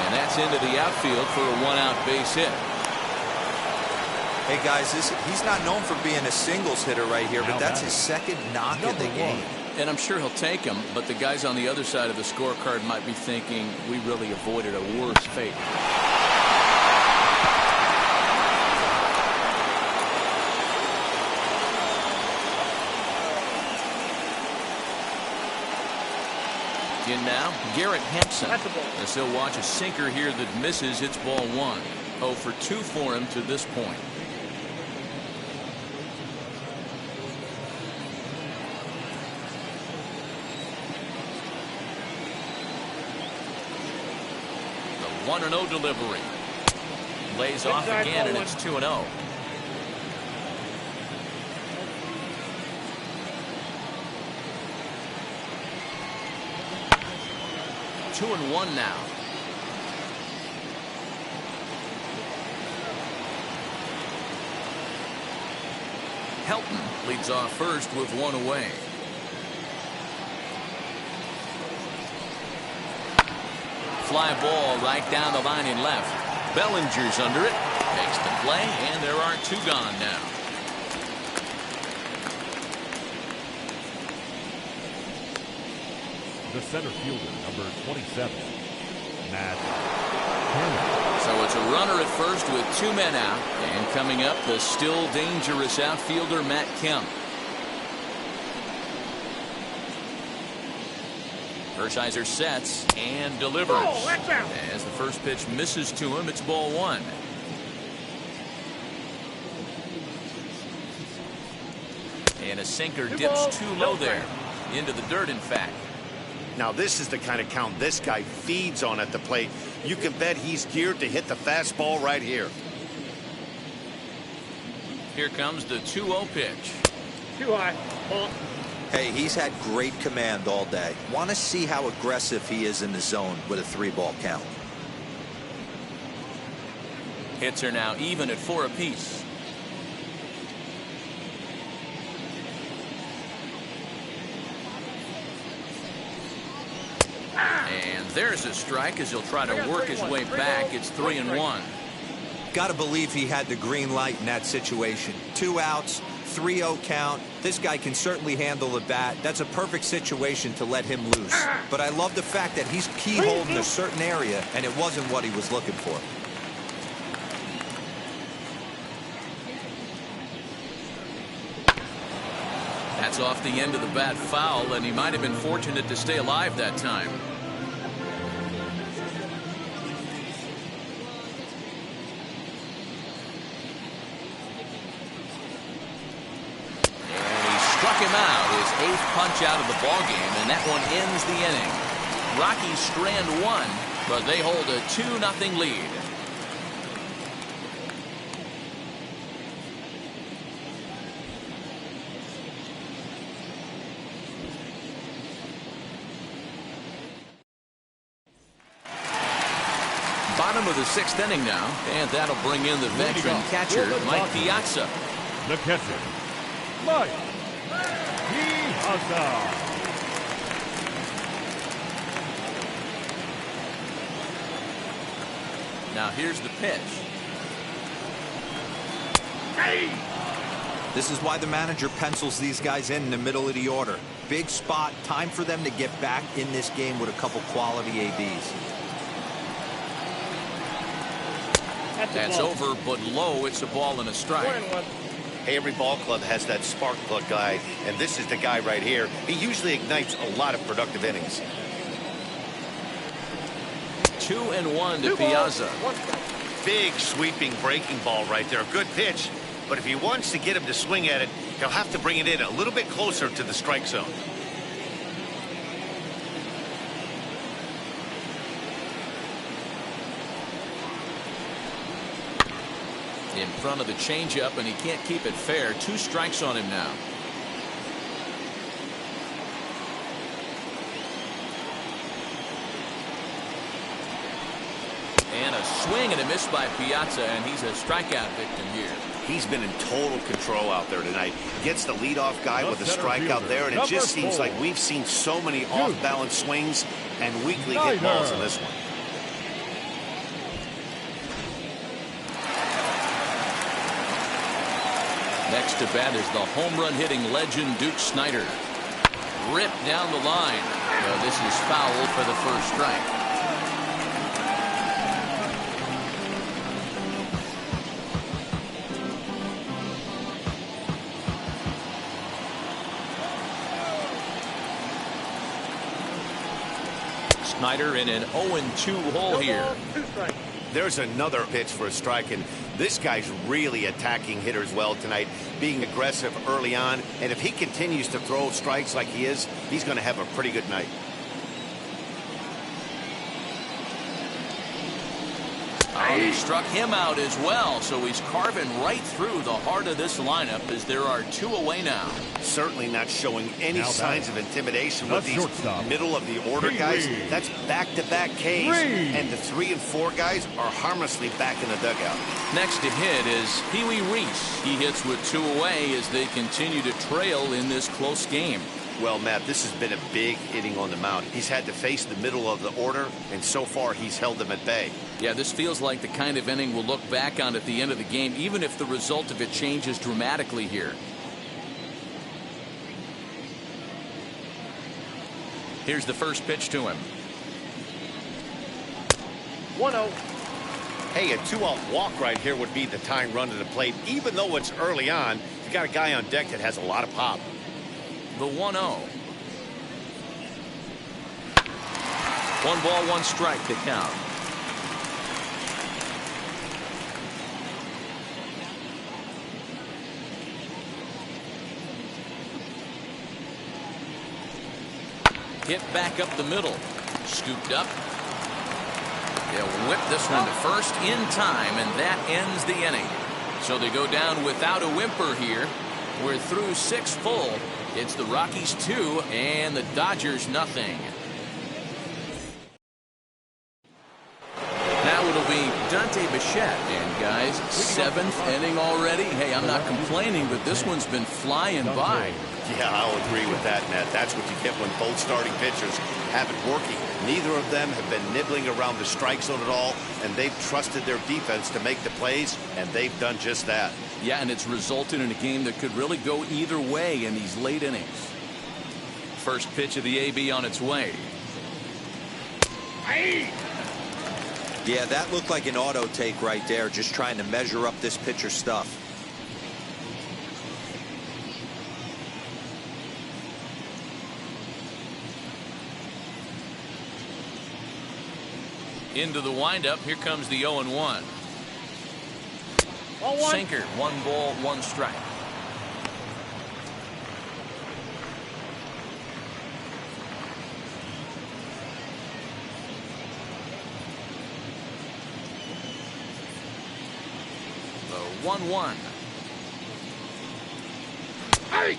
And that's into the outfield for a 1-out base hit.
Hey, guys, he's not known for being a singles hitter right here, but that's his second knock of the game.
And I'm sure he'll take him, but the guys on the other side of the scorecard might be thinking we really avoided a worse fate. In now, Garrett Hampson. As he'll watch a sinker here that misses. It's ball 1. 0 for 2 for him to this point. The 1-0 delivery. Lays off again, and it's 2-0. Two and 1 now. Helton leads off first with 1 away. Fly ball right down the line in left. Bellinger's under it. Makes the play, and there are 2 gone now.
The center fielder, number 27, Matt Kemp.
So it's a runner at first with 2 men out. And coming up, the still dangerous outfielder, Matt Kemp. Hershiser sets and delivers. As the first pitch misses to him, it's ball one. And a sinker dips too low there. Into the dirt, in fact.
Now this is the kind of count this guy feeds on at the plate. You can bet he's geared to hit the fastball right here.
Here comes the 2-0 pitch.
Too high. Ball.
Hey, he's had great command all day. Want to see how aggressive he is in the zone with a 3-ball count.
Hits are now even at 4 apiece. And there's a strike as he'll try to work his way back. It's 3-1.
Got to believe he had the green light in that situation. 2 outs, 3-0 count. This guy can certainly handle the bat. That's a perfect situation to let him loose. But I love the fact that he's keyholed in a certain area, and it wasn't what he was looking for.
That's off the end of the bat foul, and he might have been fortunate to stay alive that time. Him out, his 8th punch out of the ball game, and that one ends the inning. Rockies strand 1, but they hold a 2-0 lead. Bottom of the 6th inning now, and that'll bring in the veteran catcher, Mike Piazza.
The catcher, Mike Piazza.
Now here's the pitch.
This is why the manager pencils these guys in the middle of the order. Big spot, time for them to get back in this game with a couple quality ABs.
That's over, but low. It's a ball and a strike.
Hey, every ball club has that spark plug guy, and this is the guy right here. He usually ignites a lot of productive innings.
2-1 to Piazza.
Big sweeping breaking ball right there. Good pitch, but if he wants to get him to swing at it, he'll have to bring it in a little bit closer to the strike zone.
In front of the changeup, and he can't keep it fair. 2 strikes on him now. And a swing and a miss by Piazza, and he's a strikeout victim here.
He's been in total control out there tonight. Gets the leadoff guy with a strikeout there, and it just seems like we've seen so many off-balance swings and weakly hit balls in this one.
Next to bat is the home run hitting legend Duke Snider. Ripped down the line. Well, this is foul for the first strike. Snider in an 0-2 hole here.
There's another pitch for a strike, and this guy's really attacking hitters well tonight, being aggressive early on, and if he continues to throw strikes like he is, he's going to have a pretty good night.
Oh, he struck him out as well, so he's carving right through the heart of this lineup as there are 2 away now.
Certainly not showing any signs of intimidation with these middle of the order guys. That's back-to-back Ks, and the 3 and 4 guys are harmlessly back in the dugout.
Next to hit is Pee Wee Reese. He hits with 2 away as they continue to trail in this close game.
Well, Matt, this has been a big inning on the mound. He's had to face the middle of the order, and so far he's held them at bay.
Yeah, this feels like the kind of inning we'll look back on at the end of the game, even if the result of it changes dramatically here. Here's the first pitch to him.
1-0.
Hey, a 2-out walk right here would be the tying run to the plate. Even though it's early on, you got a guy on deck that has a lot of pop.
The 1-0. 1 ball, 1 strike to count. Hit back up the middle. Scooped up. They'll whip this one to first in time, and that ends the inning. So they go down without a whimper here. We're through 6 full. It's the Rockies 2 and the Dodgers nothing. Now it'll be Dante Bichette. And guys, 7th inning already. Hey, I'm not complaining, but this one's been flying by.
Yeah, I'll agree with that, Matt. That's what you get when both starting pitchers have it working. Neither of them have been nibbling around the strike zone at all, and they've trusted their defense to make the plays, and they've done just that.
Yeah, and it's resulted in a game that could really go either way in these late innings. First pitch of the AB on its way.
Yeah, that looked like an auto take right there, just trying to measure up this pitcher's stuff.
Into the windup. Here comes the 0-1. Sinker. 1 ball, 1 strike. The 1-1. Hey!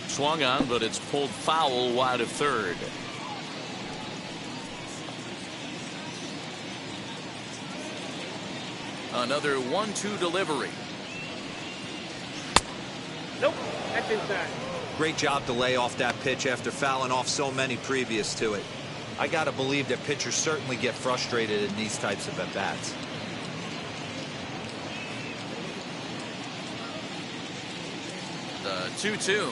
Swung on, but it's pulled foul wide of third. Another 1-2 delivery.
Nope, that's inside.
Great job to lay off that pitch after fouling off so many previous to it. I got to believe that pitchers certainly get frustrated in these types of at-bats.
The 2-2.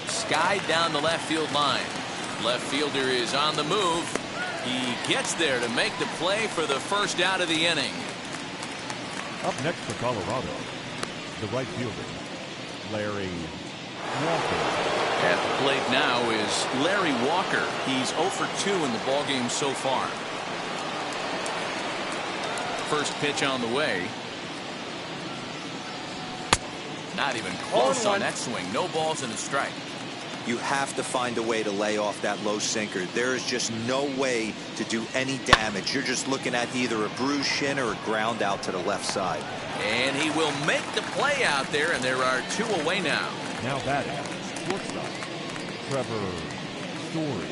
Skied down the left field line. Left fielder is on the move. He gets there to make the play for the first out of the inning.
Up next for Colorado, the right fielder, Larry Walker.
At the plate now is Larry Walker. He's 0 for 2 in the ballgame so far. First pitch on the way. Not even close on that swing. No balls and a strike.
You have to find a way to lay off that low sinker. There is just no way to do any damage. You're just looking at either a bruised shin or a ground out to the left side.
And he will make the play out there, and there are 2 away now.
Now batting, shortstop, Trevor Story.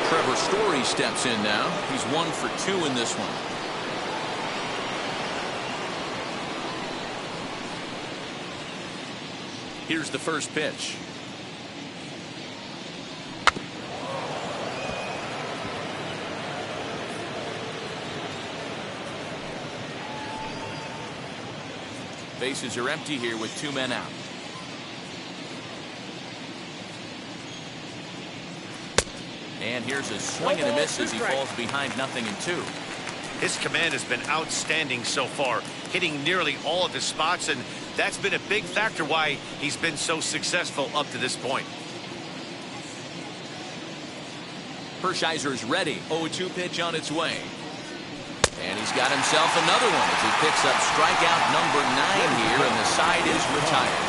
Trevor Story steps in now. He's 1 for 2 in this one. Here's the first pitch. Bases are empty here with 2 men out. And here's a swing and a miss as he falls behind 0-2.
His command has been outstanding so far, hitting nearly all of his spots, and that's been a big factor why he's been so successful up to this point.
Hershiser's ready. 0-2 pitch on its way. And he's got himself another one as he picks up strikeout number 9 here, and the side is retired.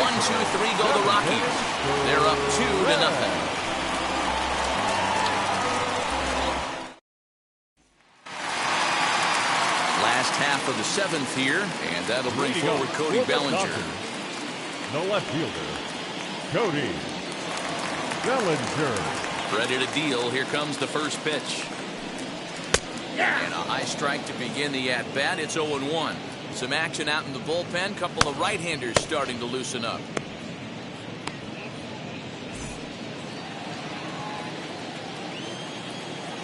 1-2-3 go the Rockies. They're up 2-0. Last half of the 7th here, and that'll bring forward Cody Bellinger.
The left fielder, Cody Bellinger.
Ready to deal. Here comes the first pitch. And a high strike to begin the at-bat. It's 0-1. Some action out in the bullpen. Couple of right-handers starting to loosen up.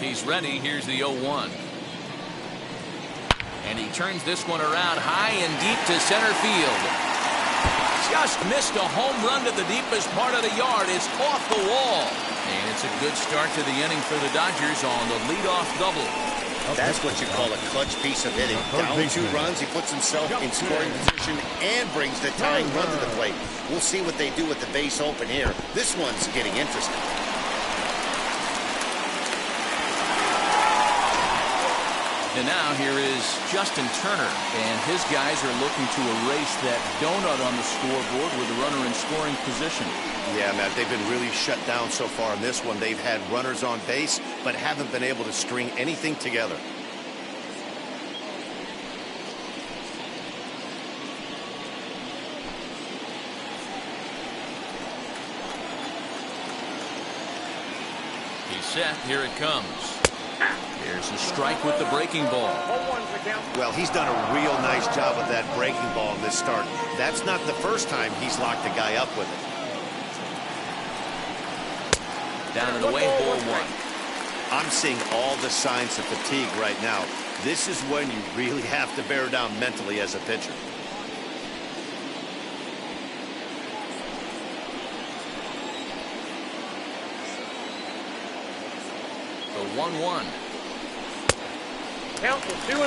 He's ready. Here's the 0-1. And he turns this one around high and deep to center field. Just missed a home run to the deepest part of the yard. It's off the wall. And it's a good start to the inning for the Dodgers on the leadoff double.
That's what you call a clutch piece of hitting. Down 2 runs, he puts himself in scoring position and brings the tying run to the plate. We'll see what they do with the base open here. This one's getting interesting.
And now here is Justin Turner, and his guys are looking to erase that donut on the scoreboard with a runner in scoring position.
Yeah, Matt, they've been really shut down so far in this one. They've had runners on base, but haven't been able to string anything together.
He's set. Here it comes. There's a strike with the breaking ball.
Well, he's done a real nice job with that breaking ball in this start. That's not the first time he's locked a guy up with it.
Down and away, ball 1.
I'm seeing all the signs of fatigue right now. This is when you really have to bear down mentally as a pitcher.
The 1-1.
Count is 2-1.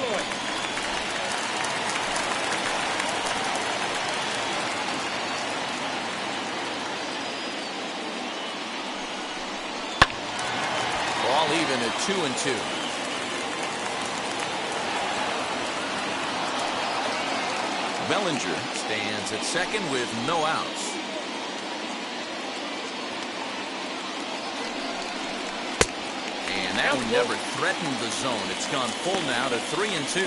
All even at 2-2. Bellinger stands at second with no outs. And that one never threatened the zone. It's gone full now to 3-2.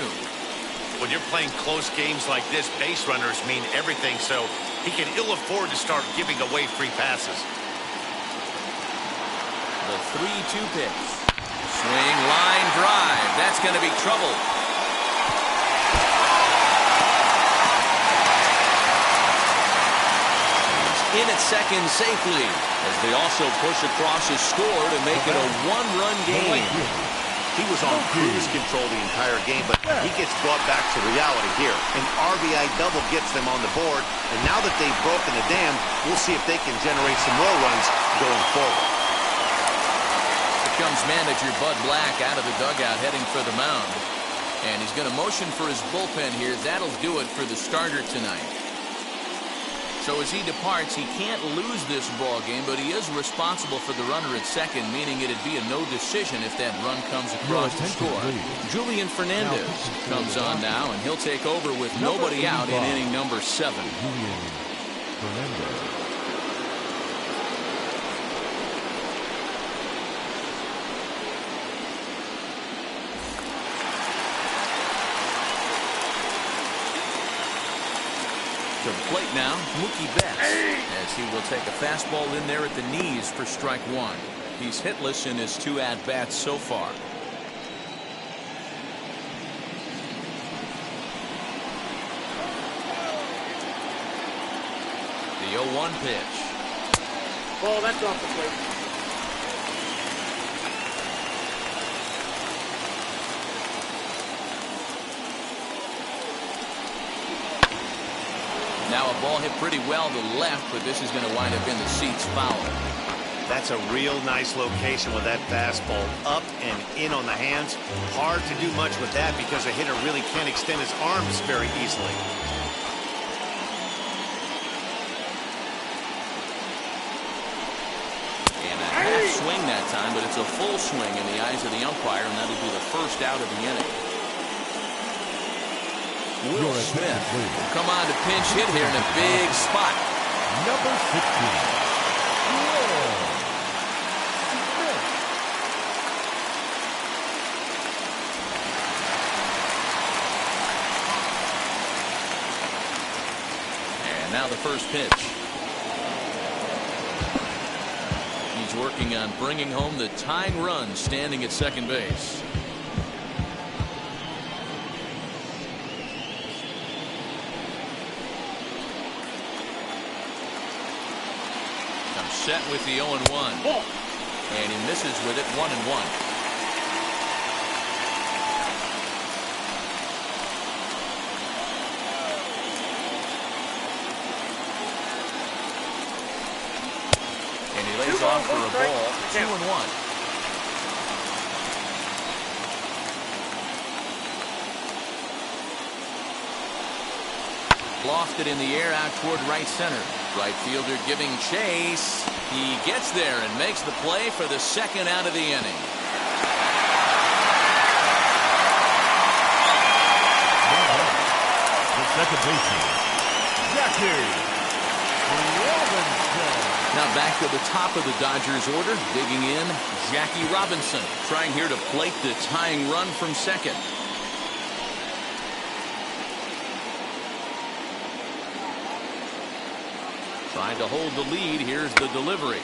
When you're playing close games like this, base runners mean everything, so he can ill afford to start giving away free passes.
The 3-2 pitch. Swing, line, drive. That's going to be trouble. He's in at second safely, as they also push across his score to make it a 1-run game.
He was on cruise control the entire game, but he gets brought back to reality here. An RBI double gets them on the board, and now that they've broken the dam, we'll see if they can generate some more runs going forward.
Here comes manager Bud Black out of the dugout heading for the mound. And he's going to motion for his bullpen here. That'll do it for the starter tonight. So as he departs, he can't lose this ball game, but he is responsible for the runner at second, meaning it'd be a no decision if that run comes across the score. Julian Fernandez comes on now, and he'll take over with nobody out in inning number 7.
Julian Fernandez.
To the plate now, Mookie Betts, as he will take a fastball in there at the knees for strike 1. He's hitless in his 2 at-bats so far. The 0-1 pitch.
Ball, that's off the plate.
Now a ball hit pretty well to the left, but this is going to wind up in the seats foul.
That's a real nice location with that fastball up and in on the hands. Hard to do much with that because a hitter really can't extend his arms very easily.
And a half swing that time, but it's a full swing in the eyes of the umpire, and that'll be the first out of the inning. Will Smith will come on to pinch hit here in a big spot.
Number 16.
And now the first pitch. He's working on bringing home the tying run, standing at second base. Set with the 0-1. And he misses with it, 1-1. off for a ball. 2-1. Lofted in the air out toward right center. Right fielder giving chase. He gets there and makes the play for the second out of the inning.
The second baseman, Jackie Robinson.
Now back to the top of the Dodgers order. Digging in, Jackie Robinson. Trying here to plate the tying run from second. Trying to hold the lead. Here's the delivery.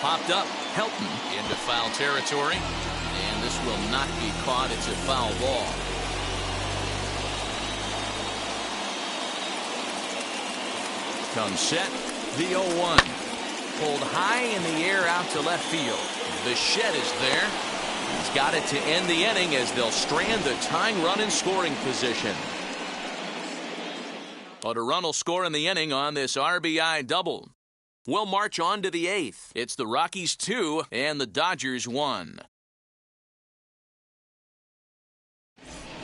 Popped up. Helton into foul territory. And this will not be caught. It's a foul ball. Comes set. The 0-1. Pulled high in the air out to left field. Bichette is there. He's got it to end the inning as they'll strand the tying run in scoring position. But a run will score in the inning on this RBI double. We'll march on to the 8th. It's the Rockies 2 and the Dodgers 1.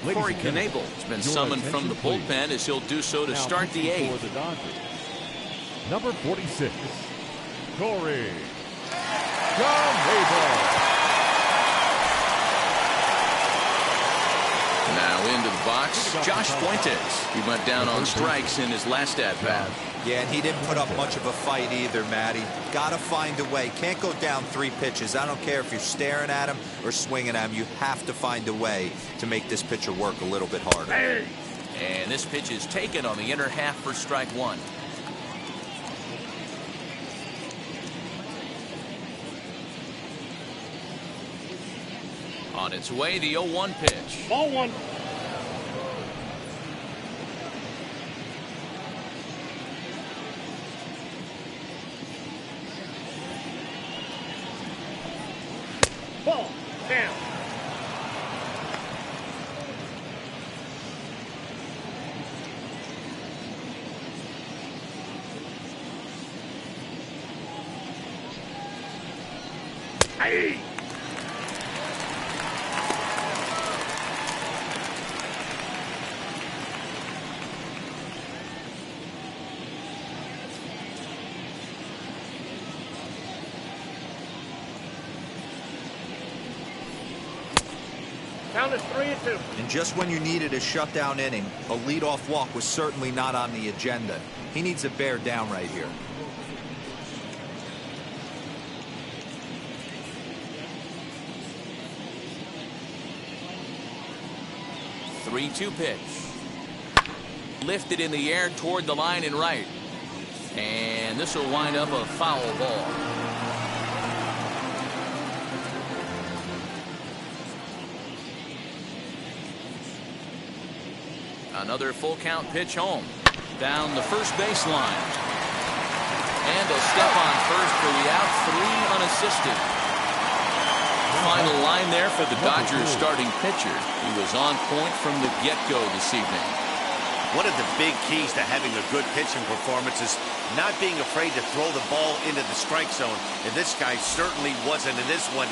Corey Knebel has been summoned from the bullpen as he'll do so to start the 8th.
For the Dodgers, number 46, Corey Knebel.
Now into the box, Josh Fuentes. He went down on strikes in his last at-bat.
Yeah, and he didn't put up much of a fight either, Matty. Got to find a way. Can't go down 3 pitches. I don't care if you're staring at him or swinging at him. You have to find a way to make this pitcher work a little bit harder.
And this pitch is taken on the inner half for strike 1. On its way, the 0-1 pitch.
Ball 1. Ball down. Hey. Count is 3-2.
And just when you needed a shutdown inning, a leadoff walk was certainly not on the agenda. He needs to bear down right here.
The 3-2 pitch. Lifted in the air toward the line and right. And this will wind up a foul ball. Another full count pitch home. Down the first baseline. And a step on first for the out. 3 unassisted. Final line there for the Dodgers starting pitcher. He was on point from the get-go this evening.
One of the big keys to having a good pitching performance is not being afraid to throw the ball into the strike zone. And this guy certainly wasn't. And this one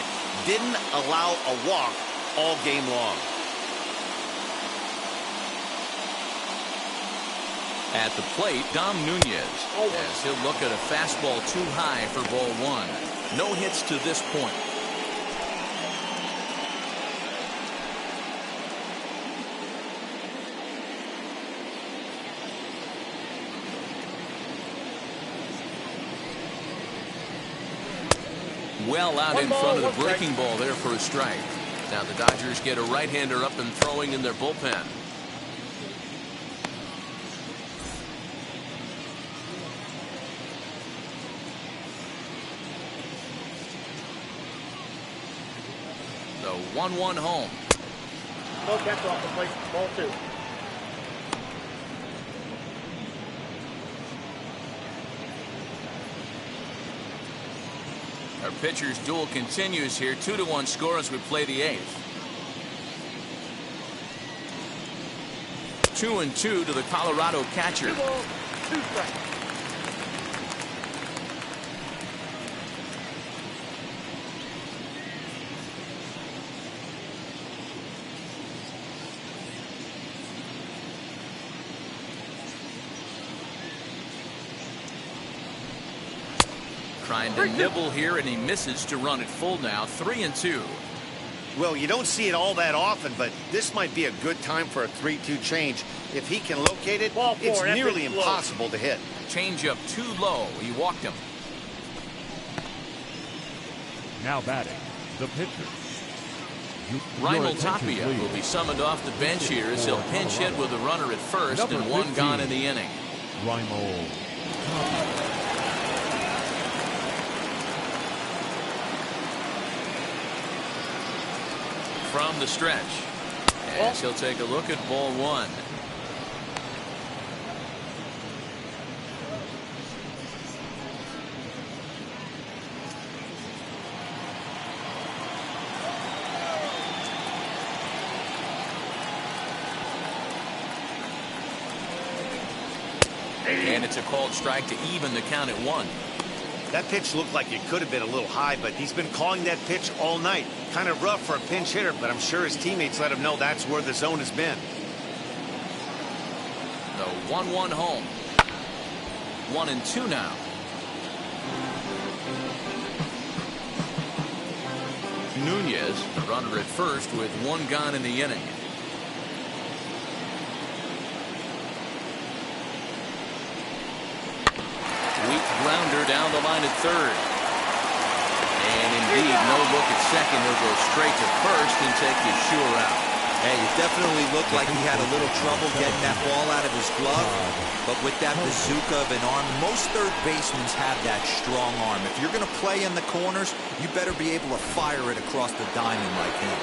didn't allow a walk all game long.
At the plate, Dom Nunez, as he'll look at a fastball too high for ball 1. No hits to this point. Well out in front of the breaking ball there for a strike. Now the Dodgers get a right-hander up and throwing in their bullpen. The 1-1 home.
No catch off the plate. Ball 2.
Our pitcher's duel continues here. 2-1 score as we play the 8th. 2-2 to the Colorado catcher.
2 balls, 2 strikes.
Trying to nibble here, and he misses to run it full now. 3-2.
Well, you don't see it all that often, but this might be a good time for a 3-2 change. If he can locate it, it's nearly impossible to hit.
Change up too low. He walked him.
Now batting, the pitcher.
Raimel Tapia will be summoned off the bench here as he'll pinch hit with a runner at first and one gone in the inning.
Raimel.
From the stretch, as he'll take a look at ball one. And it's a called strike to even the count at 1.
That pitch looked like it could have been a little high, but he's been calling that pitch all night. Kind of rough for a pinch hitter, but I'm sure his teammates let him know that's where the zone has been.
The 1-1 home. 1-2 now. Nunez, the runner at first with one gone in the inning. Weak grounder down the line at third. And indeed, no look at second. He'll go straight to first and take his sure out.
Hey, it definitely looked like he had a little trouble getting that ball out of his glove. But with that bazooka of an arm, most third basemen have that strong arm. If you're going to play in the corners, you better be able to fire it across the diamond like him.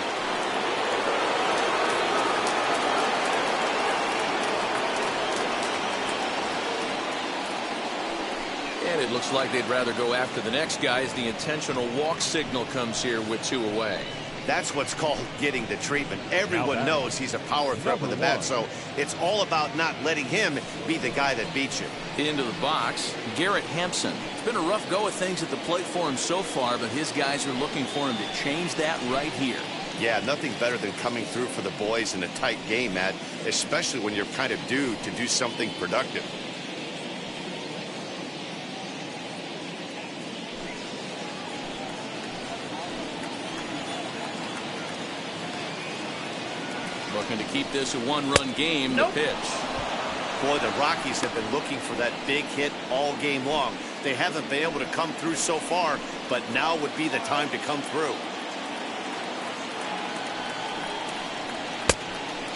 And it looks like they'd rather go after the next guy as the intentional walk signal comes here with 2 away.
That's what's called getting the treatment. Everyone knows he's a power threat with the bat, so it's all about not letting him be the guy that beats you.
Into the box, Garrett Hampson. It's been a rough go of things at the plate for him so far, but his guys are looking for him to change that right here.
Yeah, nothing better than coming through for the boys in a tight game, Matt, especially when you're kind of due to do something productive.
Looking to keep this a 1-run game. The pitch.
Boy, the Rockies have been looking for that big hit all game long. They haven't been able to come through so far, but now would be the time to come through.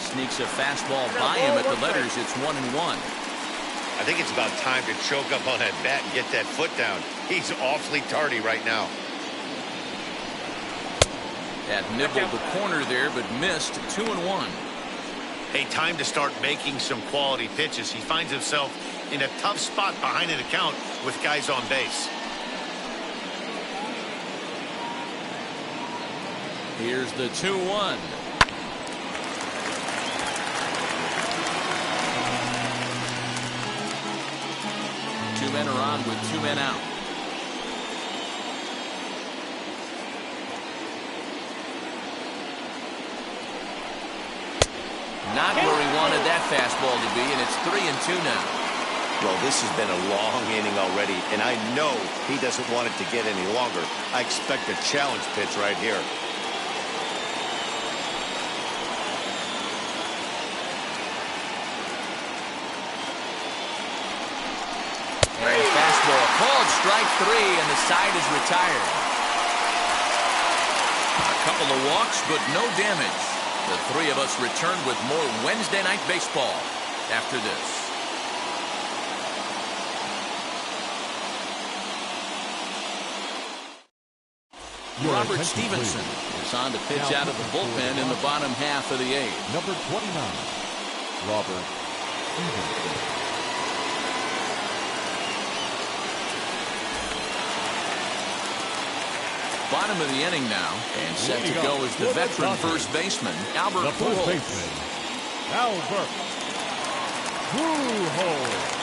Sneaks a fastball by him at the letters. It's 1-1.
I think it's about time to choke up on that bat and get that foot down. He's awfully tardy right now.
That nibbled the corner there, but missed. 2-1.
Hey, time to start making some quality pitches. He finds himself in a tough spot behind an account with guys on base.
Here's the 2-1. Two men are on with 2 men out. Not where he wanted that fastball to be, and it's 3-2 now.
Well, this has been a long inning already, and I know he doesn't want it to get any longer. I expect a challenge pitch right here.
And fastball called strike 3, and the side is retired. A couple of walks, but no damage. The 3 of us return with more Wednesday Night Baseball after this. Robert Stevenson is on to pitch out of the bullpen in the bottom half of the 8th.
Number 29, Robert Stevenson.
Bottom of the inning now, and set to go is the veteran first baseman, Albert Pujols.
Albert Pujols.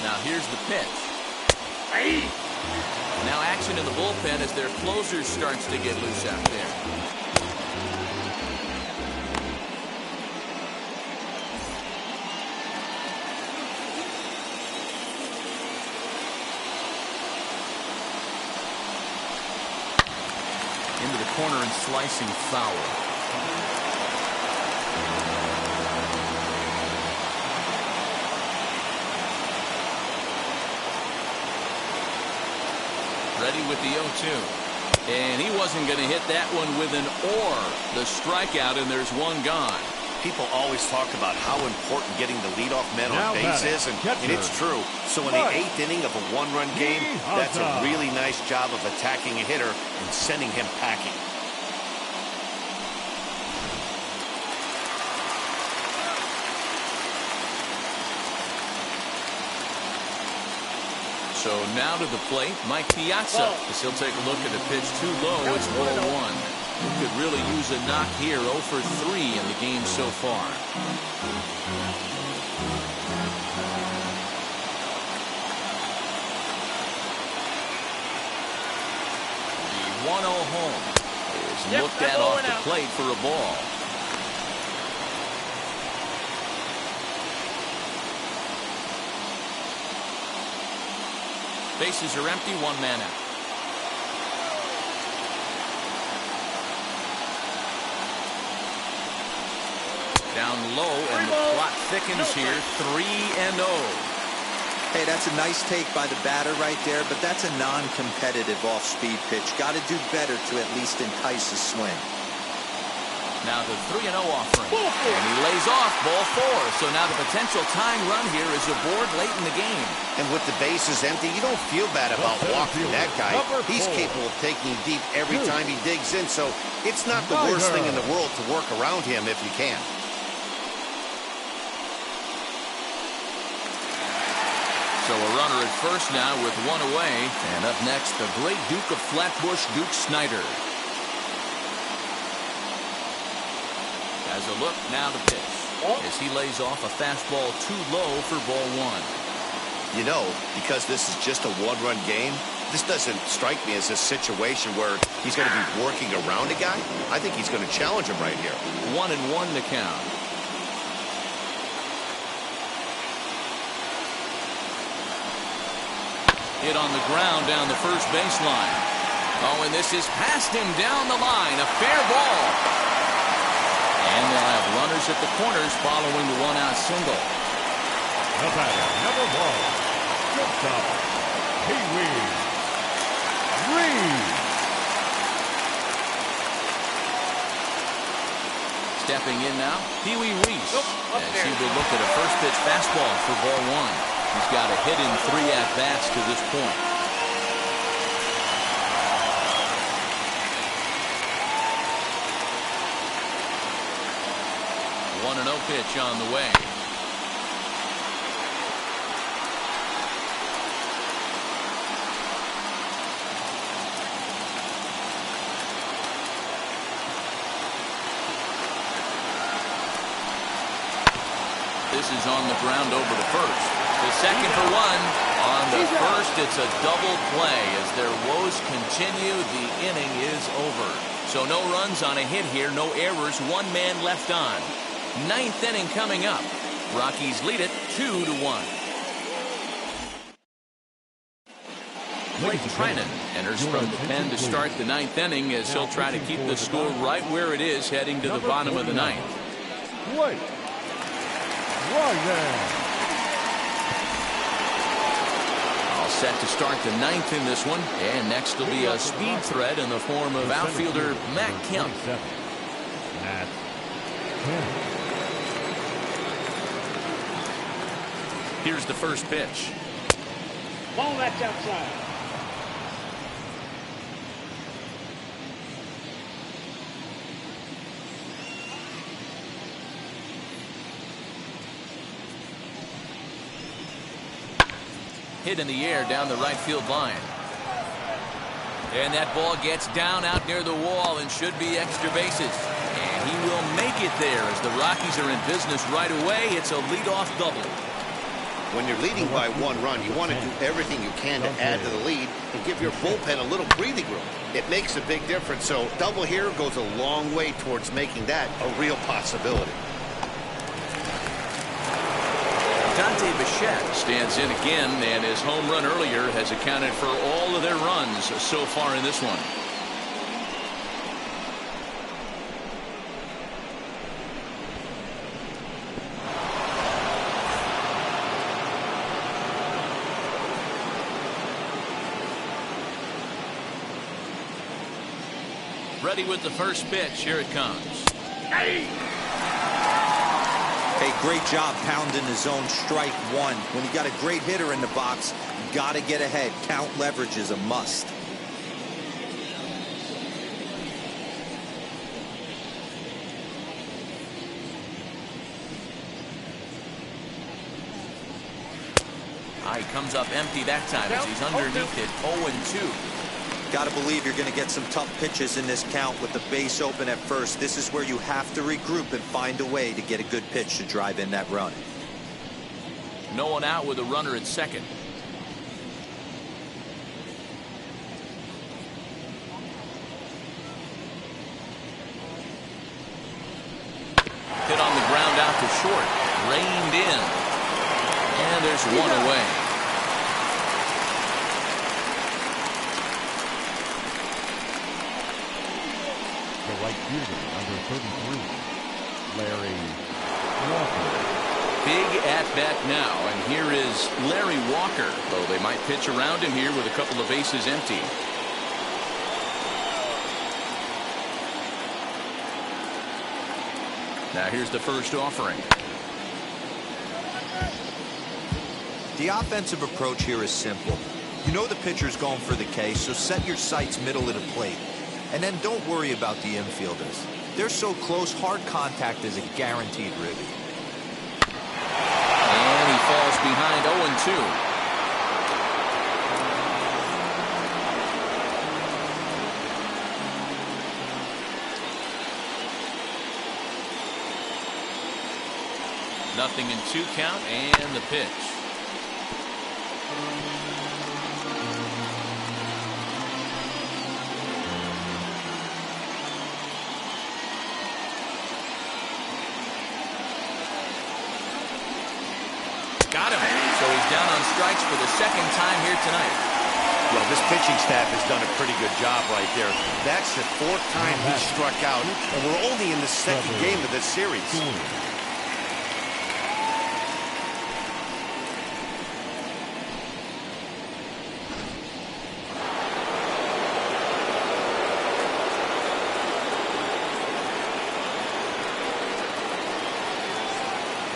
Now here's the pitch. Now action in the bullpen as their closer starts to get loose out there. Into the corner and slicing foul. Ready with the 0-2. And he wasn't going to hit that one with an or. The strikeout, and there's one gone.
People always talk about how important getting the leadoff man
Now
on base is, and it's true. So in the 8th inning of a one-run game, that's a really nice job of attacking a hitter and sending him packing.
So now to the plate, Mike Piazza, as he'll take a look at a pitch too low. It's ball 1. He could really use a knock here. 0 for 3 in the game so far. The 1-0 home is looked at off the plate for a ball. Bases are empty, 1 man out. Down low, and the plot thickens here. 3-0.
Hey, that's a nice take by the batter right there, but that's a non-competitive off-speed pitch. Got to do better to at least entice a swing.
Now the 3-0 offering. And he lays off ball 4. So now the potential tying run here is aboard late in the game.
And with the bases empty, you don't feel bad about walking that guy. He's capable of taking deep every time he digs in, so it's not the worst thing in the world to work around him if you can.
So a runner at first now with 1 away. And up next, the great Duke of Flatbush, Duke Snider. As a look now to pitch. As he lays off a fastball too low for ball 1.
You know, because this is just a one-run game, this doesn't strike me as a situation where he's going to be working around a guy. I think he's going to challenge him right here.
1-1 to count. Hit on the ground down the first baseline. Oh, and this is past him down the line. A fair ball. And they'll have runners at the corners following the 1-out single.
The batter, number 1. Shortstop, Pee-wee Reed.
Stepping in now, Pee-wee Reese. As he will look at a first pitch fastball for ball 1. He's got a hit in 3 at-bats to this point. 1-0 pitch on the way. This is on the ground over to first. The second for 1. On the first, it's a double play. As their woes continue, the inning is over. So no runs on a hit here, no errors, 1 man left on. 9th inning coming up. Rockies lead it 2-1. Blake Trinan enters from the pen to start the 9th inning as he'll try to keep the score right where it is heading to the bottom of the 9th.
Blake Trinan.
All set to start the 9th in this one. And next will be a speed threat in the form of outfielder Matt Kemp.
Matt Kemp.
Here's the first pitch.
Ball that's outside.
Hit in the air down the right field line. And that ball gets down out near the wall and should be extra bases. And he will make it there as the Rockies are in business right away. It's a leadoff double.
When you're leading by 1 run, you want to do everything you can to add to the lead and give your bullpen a little breathing room. It makes a big difference, so double here goes a long way towards making that a real possibility.
Dante Bichette stands in again, and his home run earlier has accounted for all of their runs so far in this one. Ready with the first pitch. Here it comes.
Hey, great job pounding the zone strike one. When you got a great hitter in the box, you got to get ahead. Count leverage is a must.
He comes up empty that time as he's underneath it. 0-2.
Got to believe you're going to get some tough pitches in this count with the base open at first. This is where you have to regroup and find a way to get a good pitch to drive in that run.
No one out with a runner at second. Hit on the ground out to short. Reined in. And there's one away.
The right fielder, number 33, Larry Walker.
Big at bat now, and here is Larry Walker. Though they might pitch around him here with a couple of bases empty. Now here's the first offering.
The offensive approach here is simple. You know the pitcher's going for the K, so set your sights middle of the plate. And then don't worry about the infielders. They're so close, hard contact is a guaranteed ribby.
And he falls behind 0-2. Nothing in 2 count, and the pitch. Got him. So he's down on strikes for the second time here tonight.
Well, this pitching staff has done a pretty good job right there. That's the 4th time he struck out, and we're only in the 2nd game of this series.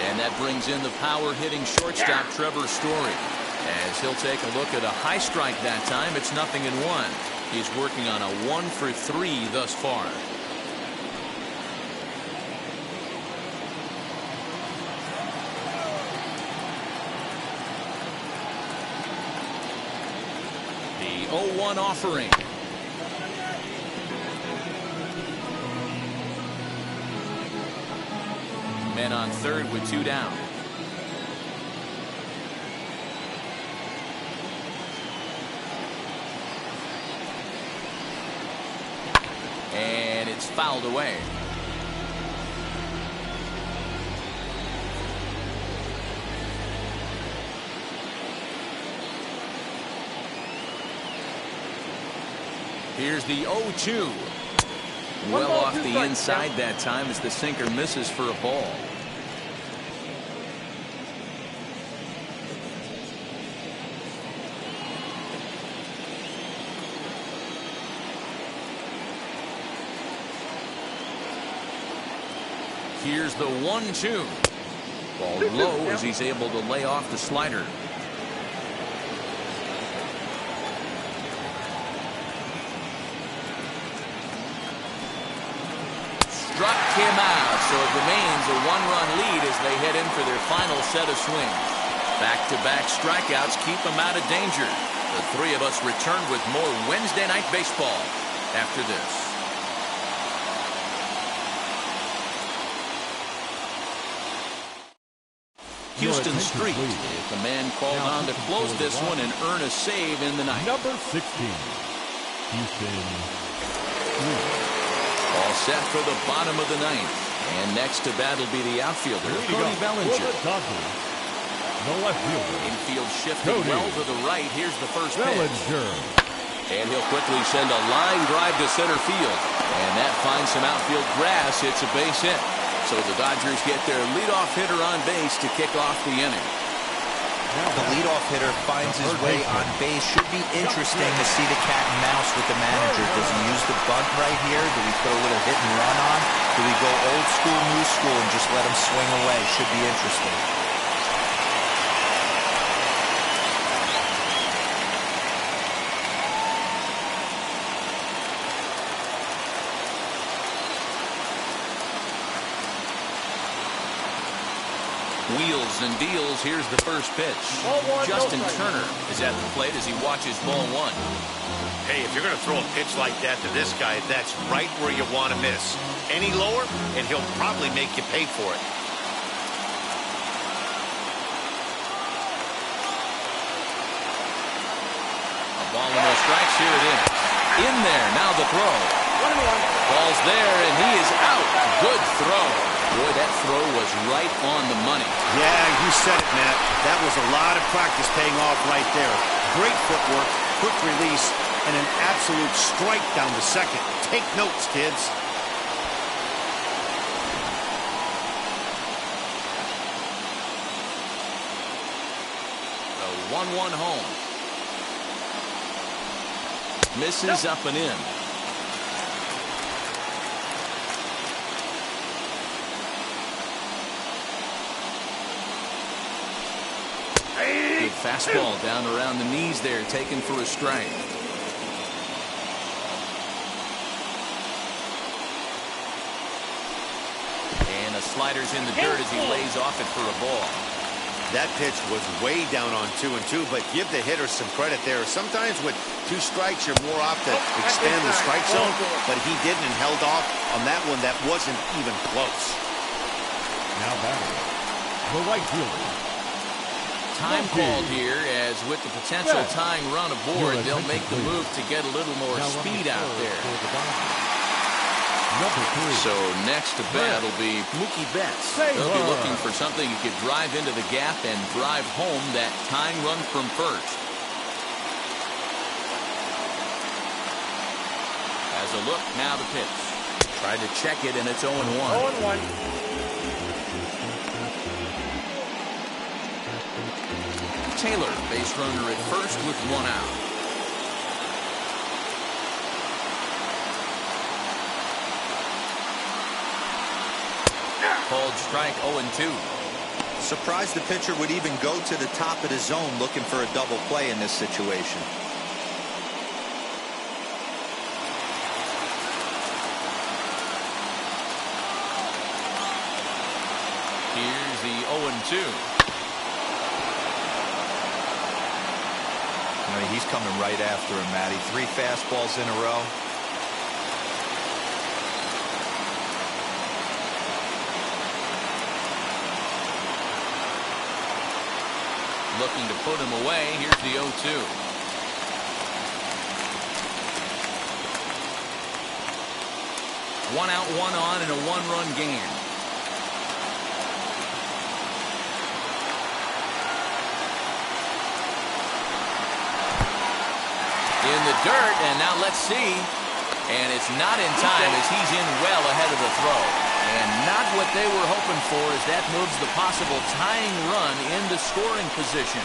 And that brings in the power-hitting shortstop, Trevor Story. As he'll take a look at a high strike that time, it's 0-1. He's working on a 1-for-3 thus far. The 0-1 offering. Men on third with 2 down. And it's fouled away. Here's the 0-2. Well off the inside that time as the sinker misses for a ball. Here's the 1-2. Ball low as he's able to lay off the slider. Struck him out, so it remains a 1-run lead as they head in for their final set of swings. Back-to-back strikeouts keep them out of danger. The three of us return with more Wednesday Night Baseball after this. Houston Street is the man called on to close this one and earn a save in the ninth.
Number 16, Houston Street.
All set for the bottom of the ninth. And next to bat will be the outfielder, Cody Bellinger.
The left fielder.
Infield shifting well to the right. Here's the first pitch.
Bellinger.
And he'll quickly send a line drive to center field. And that finds some outfield grass. It's a base hit. So the Dodgers get their leadoff hitter on base to kick off the inning.
The leadoff hitter finds his way on base. Should be interesting to see the cat and mouse with the manager. Does he use the bunt right here? Do we put a little hit and run on? Do we go old school, new school, and just let him swing away? Should be interesting.
Wheels and deals. Here's the first pitch. Justin Turner is at the plate as he watches ball one.
Hey, if you're going to throw a pitch like that to this guy, that's right where you want to miss. Any lower, and he'll probably make you pay for it.
A ball and no strikes. Here it is. In there. Now the throw. Ball's there, and he is out. Good throw. Boy, that throw was right on the money.
Yeah, you said it, Matt. That was a lot of practice paying off right there. Great footwork, quick release, and an absolute strike down the second. Take notes, kids.
The 1-1 home. Misses up and in. Good fastball down around the knees there, taken for a strike. And a slider's in the dirt as he lays off it for a ball.
That pitch was way down on 2-2, but give the hitter some credit there. Sometimes with 2 strikes, you're more apt to expand the strike zone, but he didn't and held off on that one that wasn't even close.
Now batting, the right fielder.
Time called here, as with the potential tying run aboard, they'll make the move to get a little more speed out there. So next to bat will be Mookie Betts. They'll be looking for something he could drive into the gap and drive home that tying run from first. As a look, now the pitch. Tried to check it, and it's 0-1.
0-1.
Taylor, base runner at first with 1 out. Called strike 0-2.
Surprised the pitcher would even go to the top of the zone looking for a double play in this situation.
Here's the 0-2.
I mean, he's coming right after him, Matty. 3 fastballs in a row.
Looking to put him away. Here's the 0-2. One out, one on, and a 1-run game. In the dirt, and now let's see. And it's not in time as he's in well ahead of the throw. And not what they were hoping for, as that moves the possible tying run into scoring position.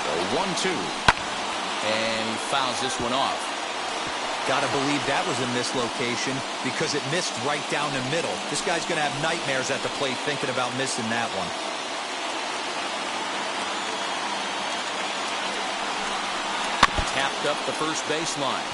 So 1-2. And he fouls this one off.
Gotta believe that was a mislocation because it missed right down the middle. This guy's gonna have nightmares at the plate thinking about missing that one.
Tapped up the first baseline.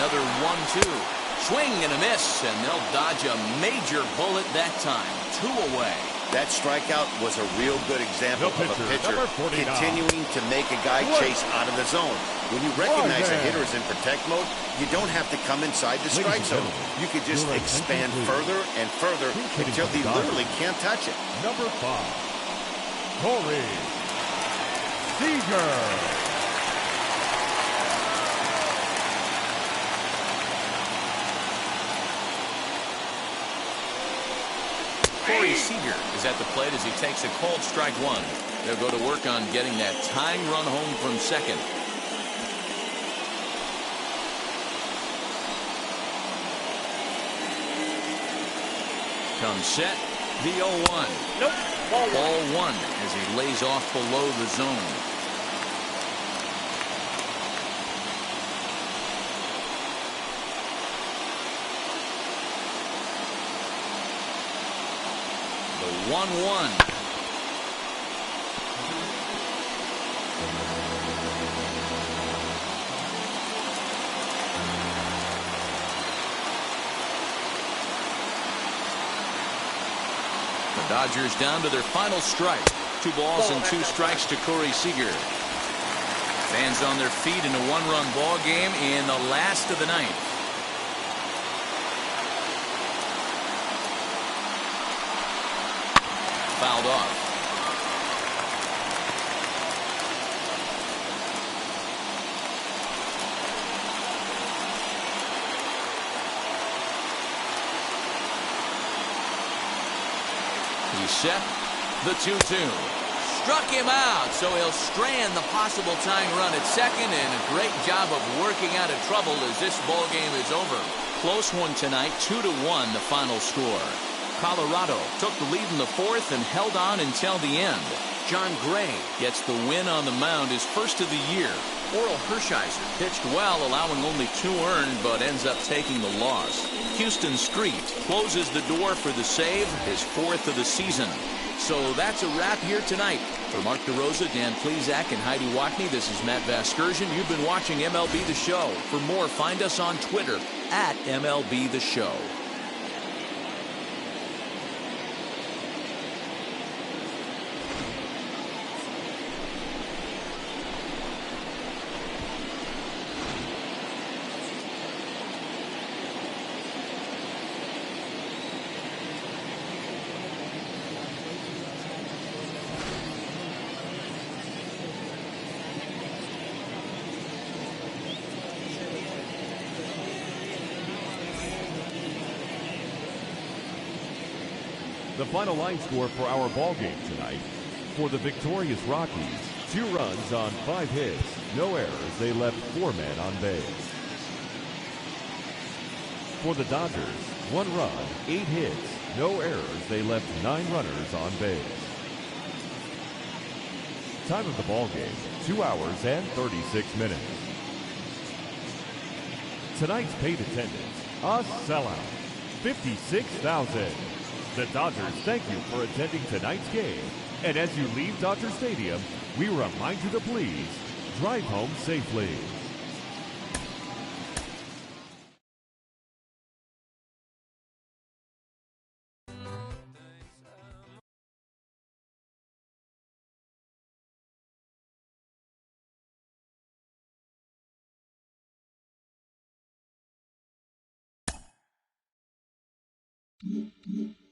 Another 1-2. Swing and a miss, and they'll dodge a major bullet that time. 2 away.
That strikeout was a real good example of a pitcher continuing to make a guy chase out of the zone. When you recognize a hitter is in protect mode, you don't have to come inside the strike zone. You can just expand further and further until he literally can't touch it.
Number 5. Corey Seeger.
Corey Seeger is at the plate as he takes a called strike one. They'll go to work on getting that tying run home from second. Comes set, the 0-1.
Nope.
Ball one as he lays off below the zone. The 1-1. Dodgers down to their final strike. 2 balls and 2 strikes to Corey Seeger. Fans on their feet in a 1-run ball game in the last of the ninth. Fouled off. He's set. The 2-2. Struck him out, so he'll strand the possible tying run at second, and a great job of working out of trouble as this ball game is over. Close one tonight, 2-1 the final score. Colorado took the lead in the 4th and held on until the end. John Gray gets the win on the mound, his first of the year. Oral Hershiser pitched well, allowing only 2 earned, but ends up taking the loss. Houston Street closes the door for the save, his 4th of the season. So that's a wrap here tonight. For Mark DeRosa, Dan Plesac, and Heidi Watney, this is Matt Vasgersian. You've been watching MLB The Show. For more, find us on Twitter at MLB The Show.
The final line score for our ball game tonight. For the victorious Rockies, 2 runs on 5 hits, no errors. They left 4 men on base. For the Dodgers, 1 run, 8 hits, no errors. They left 9 runners on base. Time of the ball game, 2 hours and 36 minutes. Tonight's paid attendance, a sellout, 56,000. The Dodgers thank you for attending tonight's game. And as you leave Dodger Stadium, we remind you to please drive home safely.
Mm-hmm.